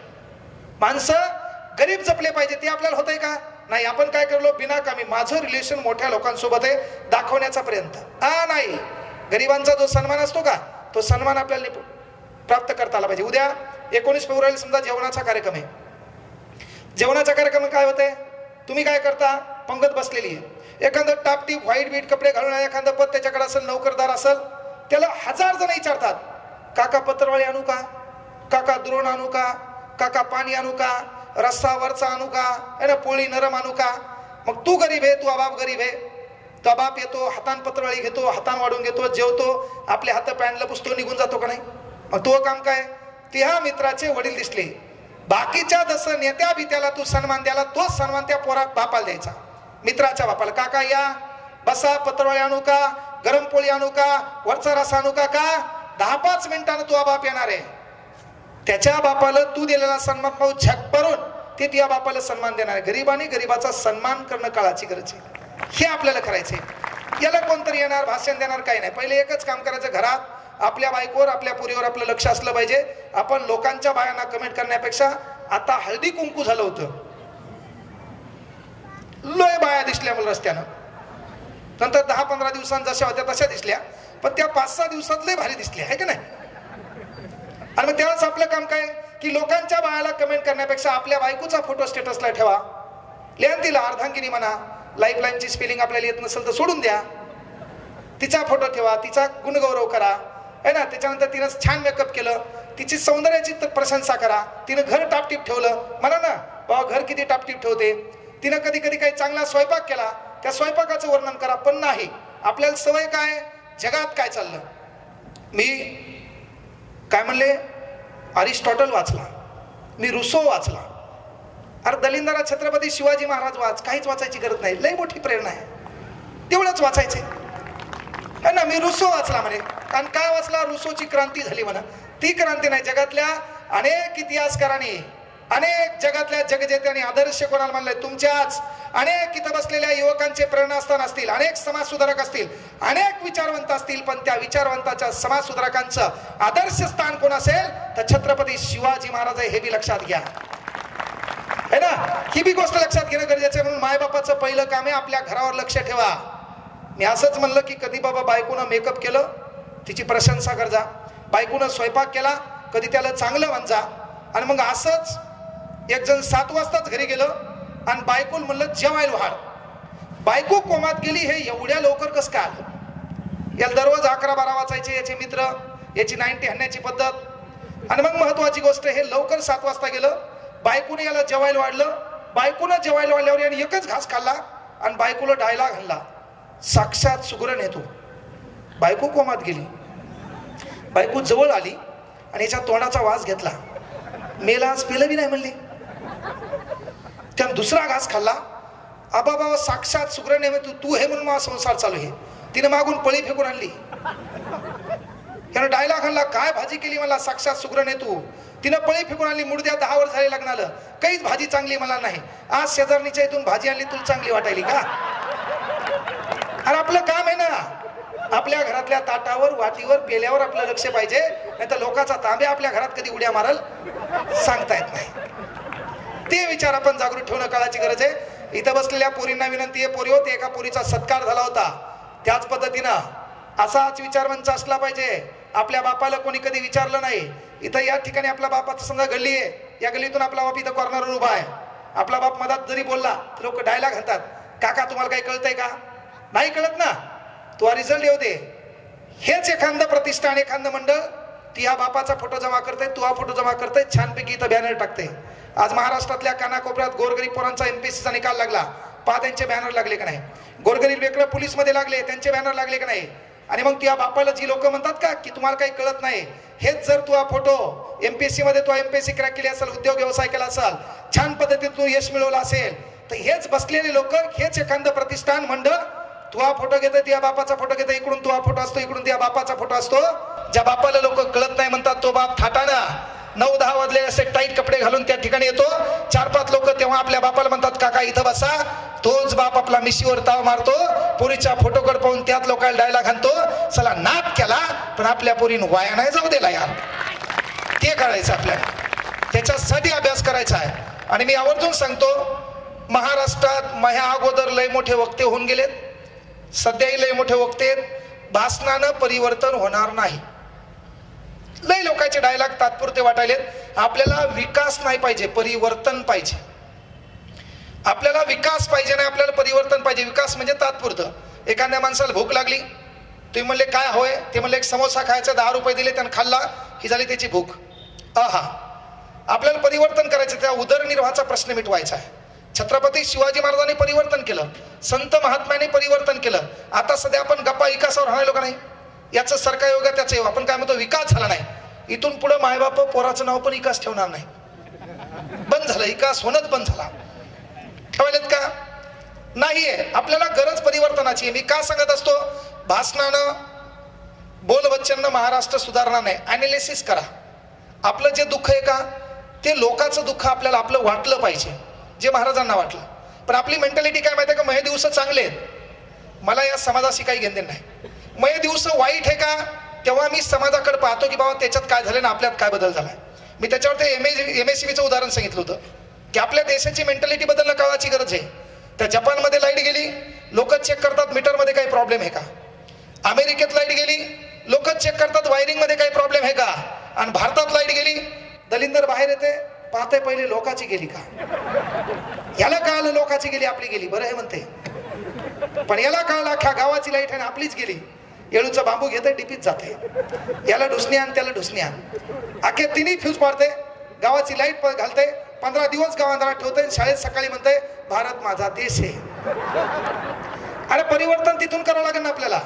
माणसं गरीब जपले पाहिजे. ते आपल्याला होतंय का? नाही. आपण काय करलो बिनाकामी माझं रिलेशन मोठ्या लोकांसोबत आहे दाखवण्याचा प्रयत्न. नाही, गरिबांचा जो सन्मान असतो का तो सन्मान आपल्याला प्राप्त करता आला पाहिजे. उद्या 19 फेब्रुवारी समजा जेवणाचा कार्यक्रम आहे. जेवणाचा कार्यक्रम काय होतंय? तुम्ही काय करता? पंगत बसलेली आहे. एखादं टापटीप व्हाईट बीट कपडे घालून एखादं पद त्याच्याकडे असेल, नोकरदार असेल, त्याला 1000 जण विचारतात, काका पत्रवाळी आणू का, काका द्रोण आणू का, काका पाणी आणू का, रस्सा वरचा आणू का, है ना, पोळी नरम आणू का. मग तू गरीब आहे, तू बाप गरीब आहे. तो बाप येतो, हातान पत्रवाळी घेतो, हातान वाढून घेतो, जेवतो, आपले हात पॅन्टला पुसतो, निघून जातो का नाही? मग तो काम काय? त्या मित्राचे वडील दिसले, बाकीच्या जसं नेत्या बित्याला तू सन्मान द्याला तोच सन्मान त्या पोरा बापाला द्यायचा, मित्राच्या बापाला. काका या बसा, पत्रवाळी आणू का, गरम पोळी आणू का, वरचा रस आणू का? 10-5 मिनिटांना तुझा बाप येणार आहे. त्याच्या बापाला तू दिलेला सन्मान पाहू झक भरून ते तुझ्या बापाला सन्मान देणार आहे. गरीबाने गरीबाचा सन्मान करणं काळाची गरज आहे. हे आपल्याला करायचंय. याला कोणतरी येणार, भाषण देणार, काही नाही. पहिले एकच काम करायचं, घरात आपल्या बायकोवर आपल्या पुरीवर आपलं लक्ष असलं पाहिजे. आपण लोकांच्या बायांना कमेंट करण्यापेक्षा, आता हळदी कुंकू झालं होतं, लय बाया दिसल्या मला रस्त्यानं, नंतर 10-15 दिवसांत जशा होत्या तशा दिसल्या, पण त्या 5-6 दिवसात लय भारी दिसल्या, आहे का नाही? आणि मग त्यावेळेस आपलं काम काय की लोकांच्या बायाला कमेंट करण्यापेक्षा आपल्या बायकोचा फोटो स्टेटसला ठेवा. लिहा तिला अर्धांगिनी म्हणा, लाईफलाईनची स्पेलिंग आपल्याला येत नसेल तर सोडून द्या, तिचा फोटो ठेवा, तिचा गुणगौरव करा, है ना. त्याच्यानंतर तिनं छान मेकअप केलं, तिची सौंदर्याची प्रशंसा करा. तिनं घर टापटीप ठेवलं, म्हणा ना बाबा घर किती टापटीप ठेवते. तिनं कधी कधी काही चांगला स्वयंपाक केला, त्या स्वयंपाकाचं वर्णन करा. पण नाही, आपल्याला सवय काय, जगात काय चाललं. मी काय म्हणले, अरिस्टॉटल वाचला, मी रुसो वाचला. अरे दलिंदरा छत्रपती शिवाजी महाराज वाच, काहीच वाचायची गरज नाही, लय मोठी प्रेरणा आहे, तेवढंच वाचायचे है ना. मी रुसो वाचला म्हणे, कारण काय वाचला, रुसोची क्रांती झाली म्हणा. ती क्रांती नाही, जगातल्या अनेक इतिहासकारांनी, अनेक जगातल्या जगजेत्यांनी आदर्श कोणाला मानले, तुमच्याच अनेक इथं बसलेल्या युवकांचे प्रेरणास्थान असतील, अनेक समाजसुधारक असतील, अनेक विचारवंत असतील, पण त्या विचारवंताच्या समाजसुधारकांचं आदर्श स्थान कोण असेल तर छत्रपती शिवाजी महाराज आहे, हे बी लक्षात घ्या, है ना. ही बी गोष्ट लक्षात घेणं गरजेचं आहे. म्हणून मायबापाचं पहिलं काम आहे आपल्या घरावर लक्ष ठेवा. मी असंच म्हणलं की कधी बाबा बायकोनं मेकअप केलं तिची प्रशंसा कर जा, बायकोनं स्वयंपाक केला कधी त्याला चांगलं म्हण जा. आणि मग असंच एक जण 7 वाजताच घरी गेलं आणि बायकोला म्हणलं जेवायला वाढ. बायको कोमात गेली, हे एवढ्या लवकर कसं काय आलं? याला दररोज 11-12 वाचायचे याचे मित्र, याची 90 हाणण्याची पद्धत. आणि मग महत्वाची गोष्ट, हे लवकर 7 वाजता गेलं, बायकोने याला जेवायला वाढलं. बायकोनं जेवायला वाढल्यावर याने एकच घास खाल्ला आणि बायकोला डायलॉग हाणला, साक्षात सुगरण येतो. बायको कोमात गेली, बायको जवळ आली आणि याच्या तोंडाचा वास घेतला, मेलास पिलं बी नाही म्हणली. त्यानं दुसरा घास खाल्ला, आबा बाबा साक्षात सुगरण आहे, तू हे म्हणून माझा संसार चालू आहे. तिने मागून पळी फेकून आणली, त्यानं डायलॉग हाणला, काय भाजी केली मला, साक्षात सुगरण आहे तू. तिनं पळी फेकून आणली, मुडद्या 10 वर झाले लग्नाला, काहीच भाजी चांगली मला नाही. आज शेजारणीच्या इथून भाजी आणली, तुला चांगली वाटायली का? अरे आपलं काम आहे ना, आपल्या घरातल्या ताटावर, वाटीवर, पेल्यावर आपलं लक्ष पाहिजे. नाही तर लोकांचा तांब्या आपल्या घरात कधी उड्या मारल सांगता येत नाही. ते विचार आपण जागृत ठेवणं काळाची गरज आहे. इथं बसलेल्या पोरींना विनंती आहे, पोरी होते, एका पोरीचा सत्कार झाला होता, त्याच पद्धतीनं असाच विचारवंत असला पाहिजे. आपल्या बापाला कोणी कधी विचारलं नाही. इथं या ठिकाणी आपल्या बापाचं समजा गल्ली आहे, या गल्लीतून आपला बाप इथं कॉर्नरवर उभा आहे, आपला बाप मधात जरी बोलला तर लोक डायलॉग घालतात, काका तुम्हाला काही कळतंय का? नाही कळत ना, तो रिझल्ट येऊ दे. हेच एखादं प्रतिष्ठान, एखादं मंडळ ती या बापाचा फोटो जमा करते, तू हा फोटो जमा करते, छानपैकी इथं बॅनर टाकते. आज महाराष्ट्रातल्या कानाकोपऱ्यात गोरगरीब पोरांचा एमपीएससीचा निकाल लागला, त्यांचे बॅनर लागले का नाही? गोरगरीब लेकरं पोलीसमध्ये लागले, त्यांचे बॅनर लागले का नाही? आणि मग तुझ्या बापाला जी लोक म्हणतात का की तुम्हाला काही कळत नाही, हेच जर तू हा फोटो एमपीएससी मध्ये तू एमपीएससी क्रॅक केली असेल, उद्योग व्यवसाय केला असेल, छान पद्धतीने तू यश मिळवलं असेल, तर हेच बसलेले लोक, हेच एखादं प्रतिष्ठान मंडळ तू हा फोटो घेते, त्या बापाचा फोटो घेते, इकडून तू हा फोटो असतो, इकडून त्या बापाचा फोटो असतो. ज्या बापाला लोक कळत नाही म्हणतात, तो बाप थाटाना 9-10 वाजले असे टाईट कपडे घालून त्या ठिकाणी येतो. 4-5 लोक तेव्हा आपल्या बापाला म्हणतात, काका इथं बसा. तोच बाप आपला मिशीवर ताव मारतो, पोरीच्या फोटोकडे पाहून त्यात लोकांना डायलॉग घालतो, चला नाद केला पण आपल्या पोरीन वाया नाही जाऊ दिला यार. ते कळायचं आपल्याला, त्याच्यासाठी अभ्यास करायचा आहे. आणि मी आवर्जून सांगतो, महाराष्ट्रात माझ्या अगोदर लय मोठे वक्ते होऊन गेलेत, सध्याही लय मोठे वक्ते, भाषणानं परिवर्तन होणार नाही. लय लोकांचे डायलॉग तात्पुरते वाटायलेत. आपल्याला विकास नाही पाहिजे, परिवर्तन पाहिजे. आपल्याला विकास पाहिजे नाही, आपल्याला परिवर्तन पाहिजे. विकास म्हणजे तात्पुरतं. एखाद्या माणसाला भूक लागली, तुम्ही म्हणले काय होय, ते म्हणले एक समोसा खायचा, 10 रुपये दिले, त्यानं खाल्ला, ही झाली त्याची भूक. आपल्याला परिवर्तन करायचं, त्या उदरनिर्वाहाचा प्रश्न मिटवायचा आहे. छत्रपती शिवाजी महाराजांनी परिवर्तन केलं, संत महात्म्याने परिवर्तन केलं. आता सध्या आपण गप्पा विकासावर राहणार लोक नाही, याचं सरकार योगा त्याचं योगा. आपण काय म्हणतो, विकास झाला नाही. इथून पुढे मायबाप पोराचं नाव पण विकास ठेवणार नाही, बंद झालं, विकास होणंच बंद झाला. ठेवलेत का? नाहीये. आपल्याला गरज परिवर्तनाची आहे. मी का सांगत असतो, भाषणानं बोलवच्चननं महाराष्ट्र सुधारणार नाही. ॲनालिसिस करा. आपलं जे दुःख आहे का, ते लोकांचं दुःख आपल्याला आपलं वाटलं पाहिजे, जे महाराजांना वाटलं. पण आपली मेंटॅलिटी काय माहिती आहे का, महे दिवस चांगले आहेत, मला या समाजाशी काही घेणं नाही. महे दिवस वाईट आहे का, तेव्हा मी समाजाकडे पाहतो की बाबा त्याच्यात काय झालं ना, आपल्यात काय बदल झालाय. मी त्याच्यावर ते MSCBचं उदाहरण सांगितलं होतं की आपल्या देशाची मेंटॅलिटी बदलणं काळाची गरज आहे. त्या जपानमध्ये लाईट गेली, लोक चेक करतात मीटरमध्ये काही प्रॉब्लेम आहे का. अमेरिकेत लाईट गेली, लोक चेक करतात वायरिंगमध्ये काही प्रॉब्लेम आहे का. आणि भारतात लाईट गेली, दलिंदर बाहेर येते, पाहते पहिले लोकाची गेली का. याला कळालं लोकाची गेली, आपली गेली, बरं हे म्हणते. पण याला कळलं अख्ख्या गावाची लाईट आहे आपलीच गेली. येळूचा बांबू घेते, डिपीत जाते, याला ढुसणी आण, त्याला ढुसणी आण, अख्खे तिन्ही फ्यूज पाडते, गावाची लाईट घालते, 15 दिवस गावांना ठेवते, शाळेत सकाळी म्हणते भारत माझा देश आहे. अरे परिवर्तन तिथून करावं लागेल ना आपल्याला.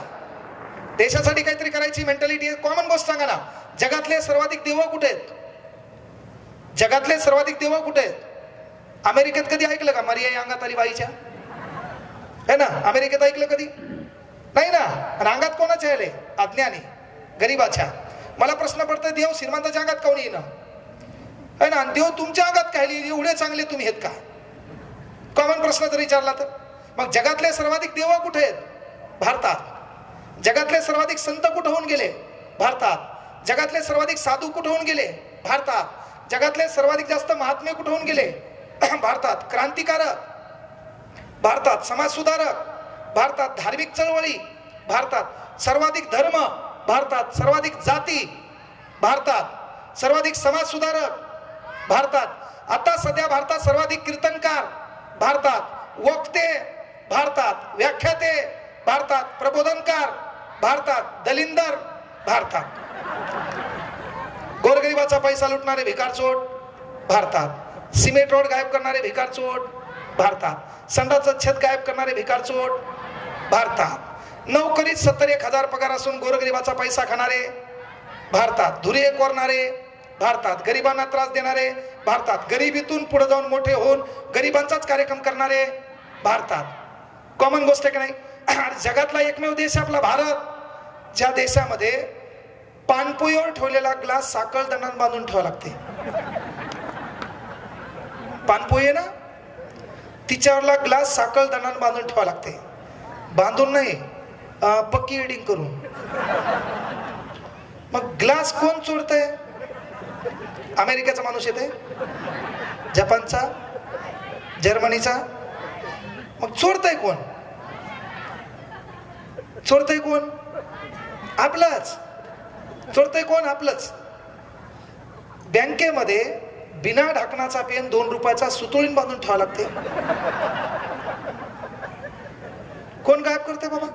देशासाठी काहीतरी करायची मेंटॅलिटी आहे. कॉमन गोष्ट सांगा ना, जगातले सर्वाधिक देव कुठे आहेत? जगातले सर्वाधिक देव कुठे आहेत? अमेरिकेत कधी ऐकलं का मरिया अंगात आली बाईच्या? है ना, अमेरिकेत ऐकलं कधी नाही ना. रांगात कोणाच्या आले? अज्ञानी गरीबाच्या. मला प्रश्न पडतोय, देव श्रीमंताच्या अंगात काऊन येईना, है ना, देव तुमच्या अंगात काय एवढे चांगले तुम्ही आहेत का? कॉमन प्रश्न जर विचारला तर. मग जगातले सर्वाधिक देव कुठे आहेत? भारतात. जगातले सर्वाधिक संत कुठे होऊन गेले? भारतात. जगातले सर्वाधिक साधू कुठे होऊन गेले? भारतात. जगातले सर्वाधिक जास्त महात्मे कुठे होऊन गेले? भारतात. क्रांतिकारक भारतात, समाज सुधारक भारतात, धार्मिक चळवळी भारतात, सर्वाधिक धर्म भारतात, सर्वाधिक जाती भारतात, सर्वाधिक समाज सुधारक भारतात. आता सध्या भारतात सर्वाधिक कीर्तनकार भारतात, वक्ते भारतात, व्याख्याते भारतात, प्रबोधनकार भारतात, दलिंदर भारतात, गोरगरिबाचा पैसा लुटणारे भिकारचोट भारतात, सिमेंट रोड गायब करणारे भिकारचोट भारतात, संडाचं छत गायब करणारे भिकारचोट भारतात, नोकरीत 70,000 पगार असून गोरगरिबाचा पैसा खाणारे भारतात, धुरे कोरणारे भारतात, गरिबांना त्रास देणारे भारतात, गरिबीतून पुढे जाऊन मोठे होऊन गरिबांचाच कार्यक्रम करणारे भारतात. कॉमन गोष्ट आहे की नाही. जगातला एकमेव देश आपला भारत, ज्या देशामध्ये पानपोईवर ठेवलेला ग्लास साखळ दंडाने बांधून ठेवावा लागते. पानपोई आहे ना, तिच्यावरला ग्लास साखळ दंडाने बांधून ठेवावा लागते. बांधून नाही, पक्की एडिंग करून. मग ग्लास कोण चोरतंय? अमेरिकेचा माणूस येते, जपानचा, जर्मनीचा. मग चोरतंय कोण? चोरतंय कोण? आपलंच. चोरतंय कोण? आपलंच. बँकेमध्ये बिना ढाकणाचा पेन 2 रुपयाचा सुतळीन बांधून ठेवा लागते. कोण गायब करते बाबा?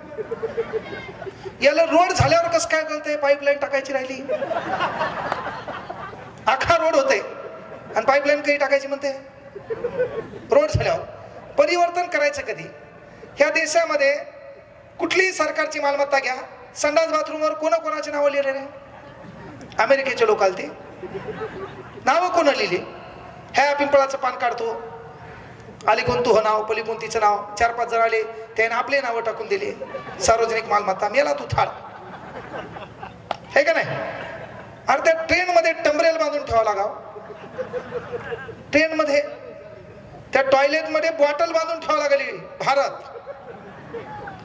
याला रोड झाल्यावर कसं काय कळतंय पाईपलाईन टाकायची राहिली? आखा रोड होते आणि पाईपलाईन कधी टाकायची म्हणते? रोड झाल्यावर. परिवर्तन करायचं कधी? ह्या देशामध्ये कुठलीही सरकारची मालमत्ता घ्या, संडास बाथरूमवर कोणाची नावं लिहिले रे? अमेरिकेचे लोक आले ते नावं कोण लिहिली? ह्या पिंपळाचं पान काढतो, आली कोण तू नाव, पली कोण तिचं नाव, 4-5 जण आले त्याने आपले नावं टाकून दिले. सार्वजनिक मालमत्ता मेला तू थाड, हे का नाही? अरे त्या ट्रेन मध्ये टंबरेल बांधून ठेवा लागाव, ट्रेन मध्ये त्या टॉयलेट मध्ये बॉटल बांधून ठेवा लागली. भारत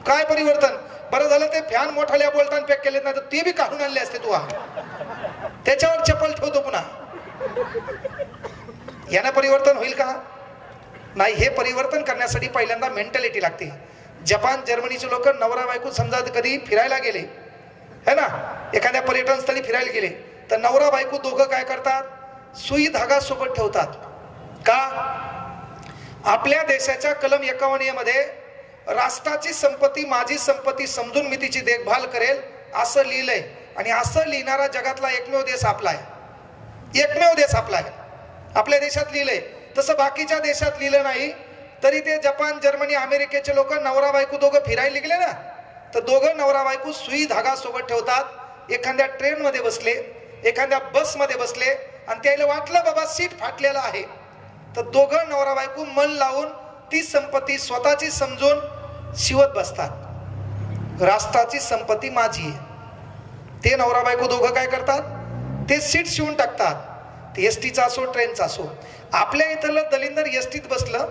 काय परिवर्तन? बरं झालं ते फॅन मोठाल्या बोलताना पॅक केलेत, नाही तर ते बी काढून आणले असते तू. त्याच्यावर चप्पल ठेवतो पुन्हा. यानं परिवर्तन होईल का? नाही. हे परिवर्तन करण्यासाठी पहिल्यांदा मेंटॅलिटी लागते. जपान जर्मनीचे लोक नवरा बायको समजा कधी फिरायला गेले है ना, एखाद्या पर्यटन स्थळी फिरायला गेले तर नवरा बायको दोघं काय करतात? सुई धागा सोबत ठेवतात. का? आपल्या देशाच्या कलम 51 मध्ये राष्ट्राची संपत्ती माझी संपत्ती समजून मी तिची देखभाल करेल असं लिहिलंय. आणि असं लिहिणारा जगातला एकमेव देश आपला आहे. एकमेव देश आपला आहे. आपल्या देशात लिहिलंय. तसं बाकीच्या देशात लिहिलं नाही. तरी ते जपान जर्मनी अमेरिकेचे लोक नवरा बायको दोघं फिरायला निघले ना, तर दोघं नवरा बायको सुई धागा सोबत ठेवतात. एखाद्या ट्रेन मध्ये बसले, एखाद्या बस मध्ये बसले आणि त्याला वाटलं बाबा सीट फाटलेलं आहे, तर दोघं नवरा बायको मन लावून ती संपत्ती स्वतःची समजून शिवत बसतात. राष्ट्राची संपत्ती माझी आहे. ते नवरा बायको दोघं काय करतात? ते सीट शिवून टाकतात. ते एसटीचा असो ट्रेनचा असो. आपल्या इथलं दलिंदर एसटीत बसलं,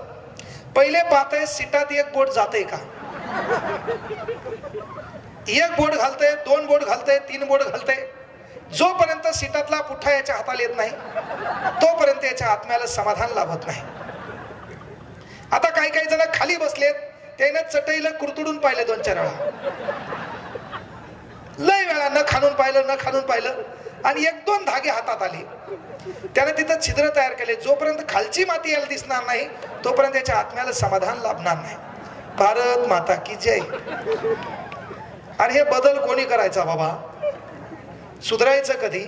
पहिले पाहतंय सीटात एक बोट जातंय का? एक बोट घालतंय, 2 बोट घालतंय, 3 बोट घालतंय. जोपर्यंत सीटातला पुठ्ठा याच्या हाताला येत नाही तोपर्यंत याच्या आत्म्याला समाधान लाभत नाही. आता काही जण खाली बसलेत, त्याने चटईला कुरतडून पाहिलं 2-4 वेळा, लय वेळा न खाणून पाहिलं आणि 1-2 धागे हातात आले. त्याने तिथं छिद्र तयार केले. जोपर्यंत खालची माती यायला दिसणार नाही तोपर्यंत त्याच्या आत्म्याला समाधान लाभणार नाही. भारत माता की जय. अरे हे बदल कोणी करायचा बाबा? सुधारायचं कधी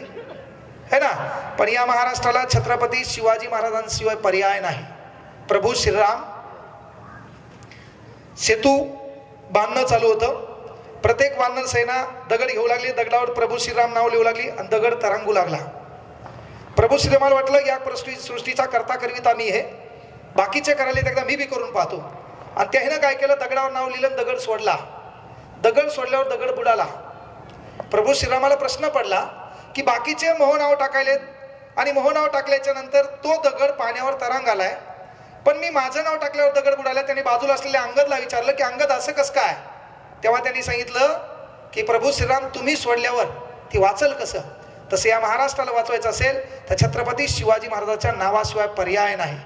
है ना? पण या महाराष्ट्राला छत्रपती शिवाजी महाराजांशिवाय पर्याय नाही. प्रभू श्रीराम सेतू बांधणं चालू होतं. प्रत्येक वानर सेना दगड घेऊ लागली, दगडावर प्रभू श्रीराम नाव लिहू लागली आणि दगड तरंगू लागला. प्रभू श्रीरामाला वाटलं या सृष्टीचा करता करविता मी आहे, बाकीचे करायला एकदा मी बी करून पाहतो. आणि त्याने काय केलं? दगडावर नाव लिहिलं, दगड सोडला. दगड सोडल्यावर दगड बुडाला. प्रभू श्रीरामाला प्रश्न पडला की बाकीचे मोह नाव टाकायलेत आणि मोह नाव टाकल्याच्या नंतर तो दगड पाण्यावर तरंग आलाय, पण मी माझं नाव टाकल्यावर दगड बुडाला. त्यांनी बाजूला असलेल्या अंगदला विचारलं की अंगद असं कसं काय? तेव्हा त्यांनी सांगितलं की प्रभू श्रीराम तुम्ही सोडल्यावर ती वाचल कसं? तसं या महाराष्ट्राला वाचवायचं असेल तर छत्रपती शिवाजी महाराजांच्या नावाशिवाय पर्याय नाही.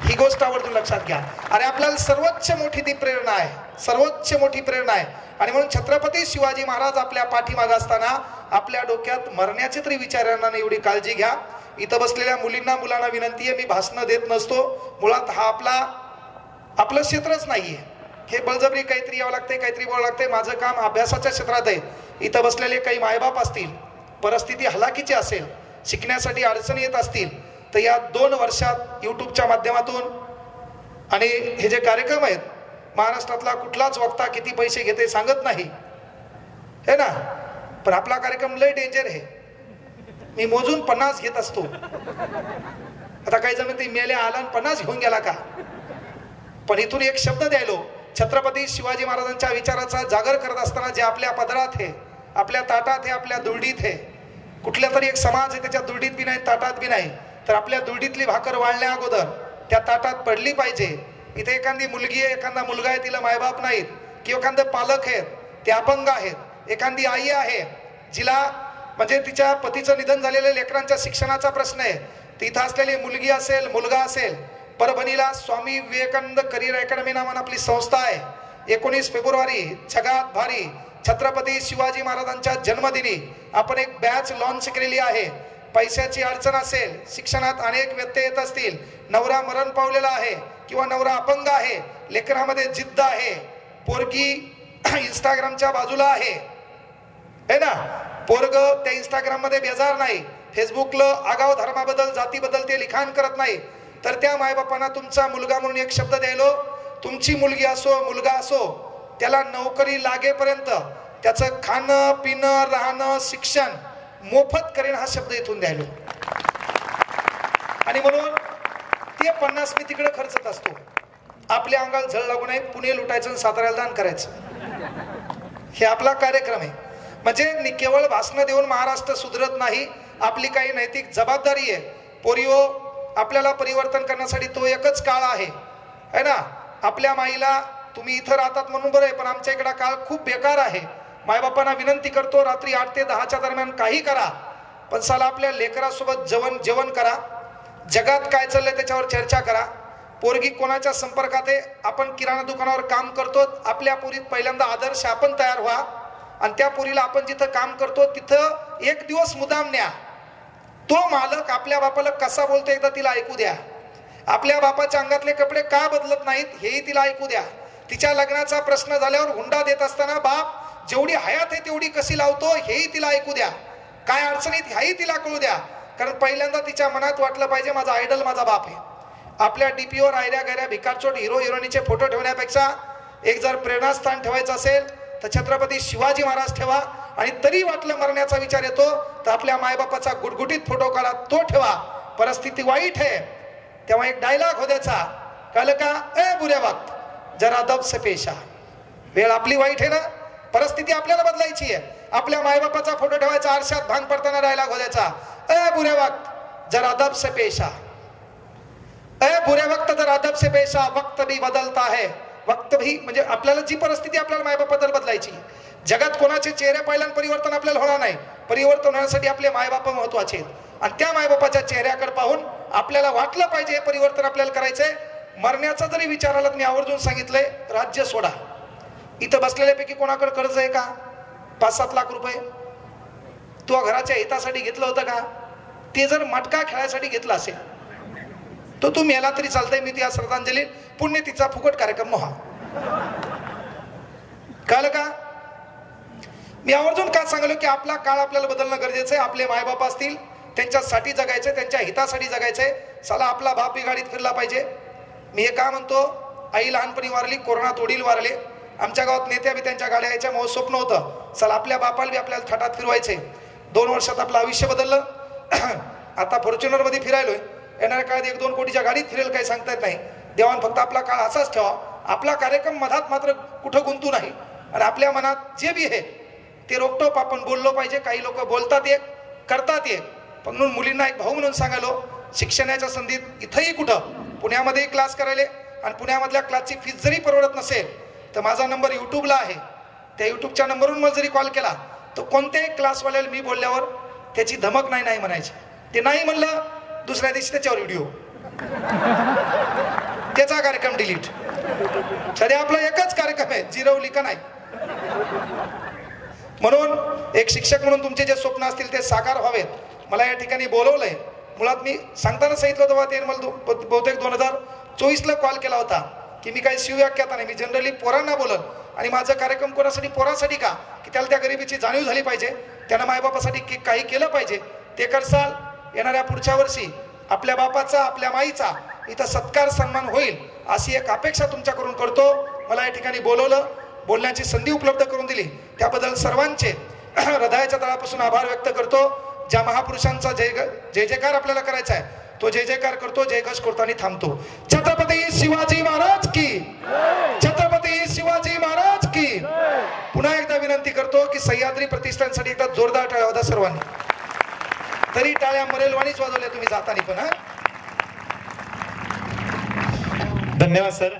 ही गोष्ट आवर्जून लक्षात घ्या. आणि आपल्याला सर्वोच्च मोठी ती प्रेरणा आहे, सर्वोच्च मोठी प्रेरणा आहे. आणि म्हणून छत्रपती शिवाजी महाराज आपल्या पाठीमागे असताना आपल्या डोक्यात मरण्याचे तरी विचार येणार नाही एवढी काळजी घ्या. इथं बसलेल्या मुलांना विनंती आहे, मी भाषण देत नसतो. मुळात हा आपलं क्षेत्रच नाहीये. हे बळजबरी काहीतरी यावं लागतंय, काहीतरी बोलावं लागतंय. माझं काम अभ्यासाच्या क्षेत्रात आहे. इथं बसलेले काही मायबाप असतील, परिस्थिती हलाखीची असेल, शिकण्यासाठी अडचणी येत असतील, तर या 2 वर्षात यूट्यूबच्या माध्यमातून आणि हे जे कार्यक्रम आहेत, महाराष्ट्रातला कुठलाच वक्ता किती पैसे घेते सांगत नाही है ना, पण आपला कार्यक्रम लय डेंजर आहे. मी मोजून 50 घेत असतो. आता काही जण ते मेले आला आणि 50 घेऊन गेला का? पण इथून एक शब्द द्यायलो, छत्रपती शिवाजी महाराजांच्या विचाराचा जागर करत असताना जे आपल्या पदरात आहे, आपल्या ताटात आहे, आपल्या दुर्डीत आहे, कुठल्या तरी एक समाज आहे त्याच्या दुर्डीत बी नाही, ताटात बी नाही, तर आपल्या दुर्डीतली भाकर वाढल्या अगोदर त्या ताटात पडली पाहिजे. इथे एखादी मुलगी आहे, एखादा मुलगा आहे, तिला मायबाप नाहीत, किंवा एखादे पालक आहेत, ते अपंग आहेत, एखादी आई आहे जिला म्हणजे तिच्या पतीचं निधन झालेल्या लेकरांच्या शिक्षणाचा प्रश्न आहे, तिथं असलेली मुलगी असेल, मुलगा असेल. परभणीला स्वामी विवेकानंद करिअर अकॅडमी नावानं आपली संस्था आहे. 19 फेब्रुवारी जगात भारी छत्रपती शिवाजी महाराजांच्या जन्मदिनी आपण एक बॅच लॉन्च केलेली आहे. पैशाची अडचण असेल, शिक्षणात अनेक व्यत्यय येत असतील, नवरा मरण पावलेला आहे किंवा नवरा अपंग आहे, लेकरामध्ये जिद्द आहे, पोरगी इंस्टाग्रामच्या बाजूला आहे ना, पोरग त्या इंस्टाग्राम मध्ये बेजार नाही, फेसबुकला आगाव धर्माबद्दल जातीबद्दल ते लिखाण करत नाही, तर त्या मायबापांना तुमचा मुलगा म्हणून एक शब्द द्यायलो, तुमची मुलगी असो मुलगा असो, त्याला नोकरी लागेपर्यंत त्याचं खाणं पिणं राहणं शिक्षण मोफत करेन हा शब्द इथून द्यायलो. आणि म्हणून ते 50 मी तिकडे खर्चत असतो. आपल्या अंगाला झळ लागू नये, पुणे लुटायचं आणि साताऱ्याला दान करायचं, हे आपला कार्यक्रम आहे. म्हणजे केवळ भाषण देऊन महाराष्ट्र सुधरत नाही, आपली काही नैतिक जबाबदारी आहे. पोरिओ, आपल्याला परिवर्तन करण्यासाठी तो एकच काळ आहे ना. आपल्या माईला तुम्ही इथं राहतात म्हणून बरं आहे, पण आमच्या इकडा काळ खूप बेकार आहे. मायबापांना विनंती करतो, रात्री 8 ते 10च्या दरम्यान काही करा, पण साला आपल्या लेकरासोबत जेवण करा, जगात काय चाललंय त्याच्यावर चर्चा करा. पोरगी कोणाच्या संपर्कात आहे, आपण किराणा दुकानावर काम करतो, आपल्या पोरीत पहिल्यांदा आदर्श आपण तयार व्हा, आणि त्या पोरीला आपण जिथं काम करतो तिथं एक दिवस मुदाम न्या. तो मालक आपल्या बापाला कसा बोलतो एकदा तिला ऐकू द्या. आपल्या बापाच्या अंगातले कपडे का बदलत नाहीत हेही तिला ऐकू द्या. तिच्या लग्नाचा प्रश्न झाल्यावर हुंडा देत असताना बाप जेवढी हयात आहे तेवढी कशी लावतो हेही तिला ऐकू द्या. काय अडचणीत ह्याही तिला कळू द्या, कारण पहिल्यांदा तिच्या मनात वाटलं पाहिजे माझा आयडल माझा बाप आहे. आपल्या डीपीवर आयऱ्या गैऱ्या भिकारचोट हिरो हिरोईनचे फोटो ठेवण्यापेक्षा एक जर प्रेरणास्थान ठेवायचं असेल तर छत्रपती शिवाजी महाराज ठेवा, आणि तरी वाटलं मरण्याचा विचार येतो तर आपल्या मायबापाचा गुटगुटीत फोटो काढा, तो ठेवा. परिस्थिती वाईट आहे तेव्हा एक डायलॉग हो द्यायचा, कळलं का, ए बुऱ्या वक्त जरा अदब से पेशा. वेळ आपली वाईट आहे ना, परिस्थिती आपल्याला बदलायची आहे. आपल्या मायबापाचा फोटो ठेवायचा, आरशात भांग पडताना डायलॉग हो द्यायचा, ए बुरे वक्त जरा अदब से पेशा, ए बुरे वक्त जरा अदब से पेशा, वक्त भी बदलता है, वक्त भी. म्हणजे आपल्याला जी परिस्थिती आपल्याला मायबापाबद्दल बदलायची. जगात कोणाचे चेहरे पाहिल्यान परिवर्तन आपल्याला होणार नाही. परिवर्तन होण्यासाठी आपले मायबाप महत्वाचे आहेत, आणि त्या मायबापाच्या चेहऱ्याकडे पाहून आपल्याला वाटलं पाहिजे हे परिवर्तन आपल्याला करायचंय. मरण्याचा जरी विचार आला, मी आवर्जून सांगितलंय, राज्य सोडा. इथं बसलेल्यापैकी कोणाकडे कर्ज आहे का 5-7 लाख रुपये? तू घराच्या हितासाठी घेतलं होतं का? ते जर मटका खेळायसाठी घेतला असेल तर तू मेला तरी चालतंय. मी त्या श्रद्धांजली पुण्यतिथीचा फुकट कार्यक्रम मोहा. कळलं का? मी आवर्जून का सांगलो की आपला काळ आपल्याला बदलणं गरजेचं आहे. आपले मायबाप असतील त्यांच्यासाठी जगायचंय, त्यांच्या हितासाठी जगायचंय. साला आपला बाप गाडीत फिरला पाहिजे. मी हे का म्हणतो, आई लहानपणी वारली, कोरोनात वडील वारले, आमच्या गावात नेत्या बी त्यांच्या गाड्या यायच्या, मग स्वप्न होतं साला आपल्या बापाला बी आपल्याला थाटात फिरवायचे. 2 वर्षात आपलं आयुष्य बदललं. आता फॉर्च्युनर मध्ये फिरायलोय, येणाऱ्या काळात 1-2 कोटीच्या गाडीत फिरेल काही सांगता येत नाही. देवान फक्त आपला काळ असाच ठेवा. आपला कार्यक्रम मधात मात्र कुठं गुंतू नाही, आणि आपल्या मनात जे बी आहे ते रोकटोप आपण बोललो पाहिजे. काही लोक बोलतात एक, करतात एक, पण म्हणून मुलींना एक भाऊ म्हणून सांगायलो, शिक्षणाच्या संधीत इथंही कुठं पुण्यामध्ये क्लास करायले, आणि पुण्यामधल्या क्लासची फीस जरी परवडत नसेल तर माझा नंबर यूट्यूबला आहे. त्या यूट्यूबच्या नंबरवरून मला जरी कॉल केला तर कोणत्याही क्लासवाल्याला मी बोलल्यावर त्याची धमक नाही म्हणायची. ते नाही म्हणलं दुसऱ्या दिवशी त्याच्यावर व्हिडिओ, त्याचा कार्यक्रम डिलीट. सध्या आपला एकच कार्यक्रम आहे, जिरवली का नाही. म्हणून एक शिक्षक म्हणून तुमचे जे स्वप्न असतील ते साकार व्हावेत. मला या ठिकाणी बोलवलंय. मुळात मी सांगताना सांगितलं होतं ते मला बहुतेक 2024ला कॉल केला होता की मी काही शिवव्याख्याता नाही, मी जनरली पोरांना बोलत, आणि माझा कार्यक्रम कोणासाठी, पोरासाठी का, की त्याला त्या गरिबीची जाणीव झाली पाहिजे, त्यानं मायबापासाठी काही केलं पाहिजे. ते करसाल. येणाऱ्या पुढच्या वर्षी आपल्या बापाचा आपल्या माईचा इथं सत्कार सन्मान होईल अशी एक अपेक्षा तुमच्याकडून करतो. मला या ठिकाणी बोलवलं, बोलण्याची संधी उपलब्ध करून दिली त्याबद्दल सर्वांचे हृदयाच्या तळापासून आभार व्यक्त करतो. ज्या महापुरुषांचा जय जयकार आपल्याला करायचा आहे तो जय जयकार करतो, जयघोष करतो आणि थांबतो. छत्रपती शिवाजी महाराज की, छत्रपती शिवाजी महाराज की. पुन्हा एकदा विनंती करतो की सह्याद्री प्रतिष्ठानसाठी एकदा जोरदार टाळ्या वाजवा सर्वांनी. तरी टाळ्या मरेलवाणीच वाजवल्या तुम्ही जाताना पण. धन्यवाद सर.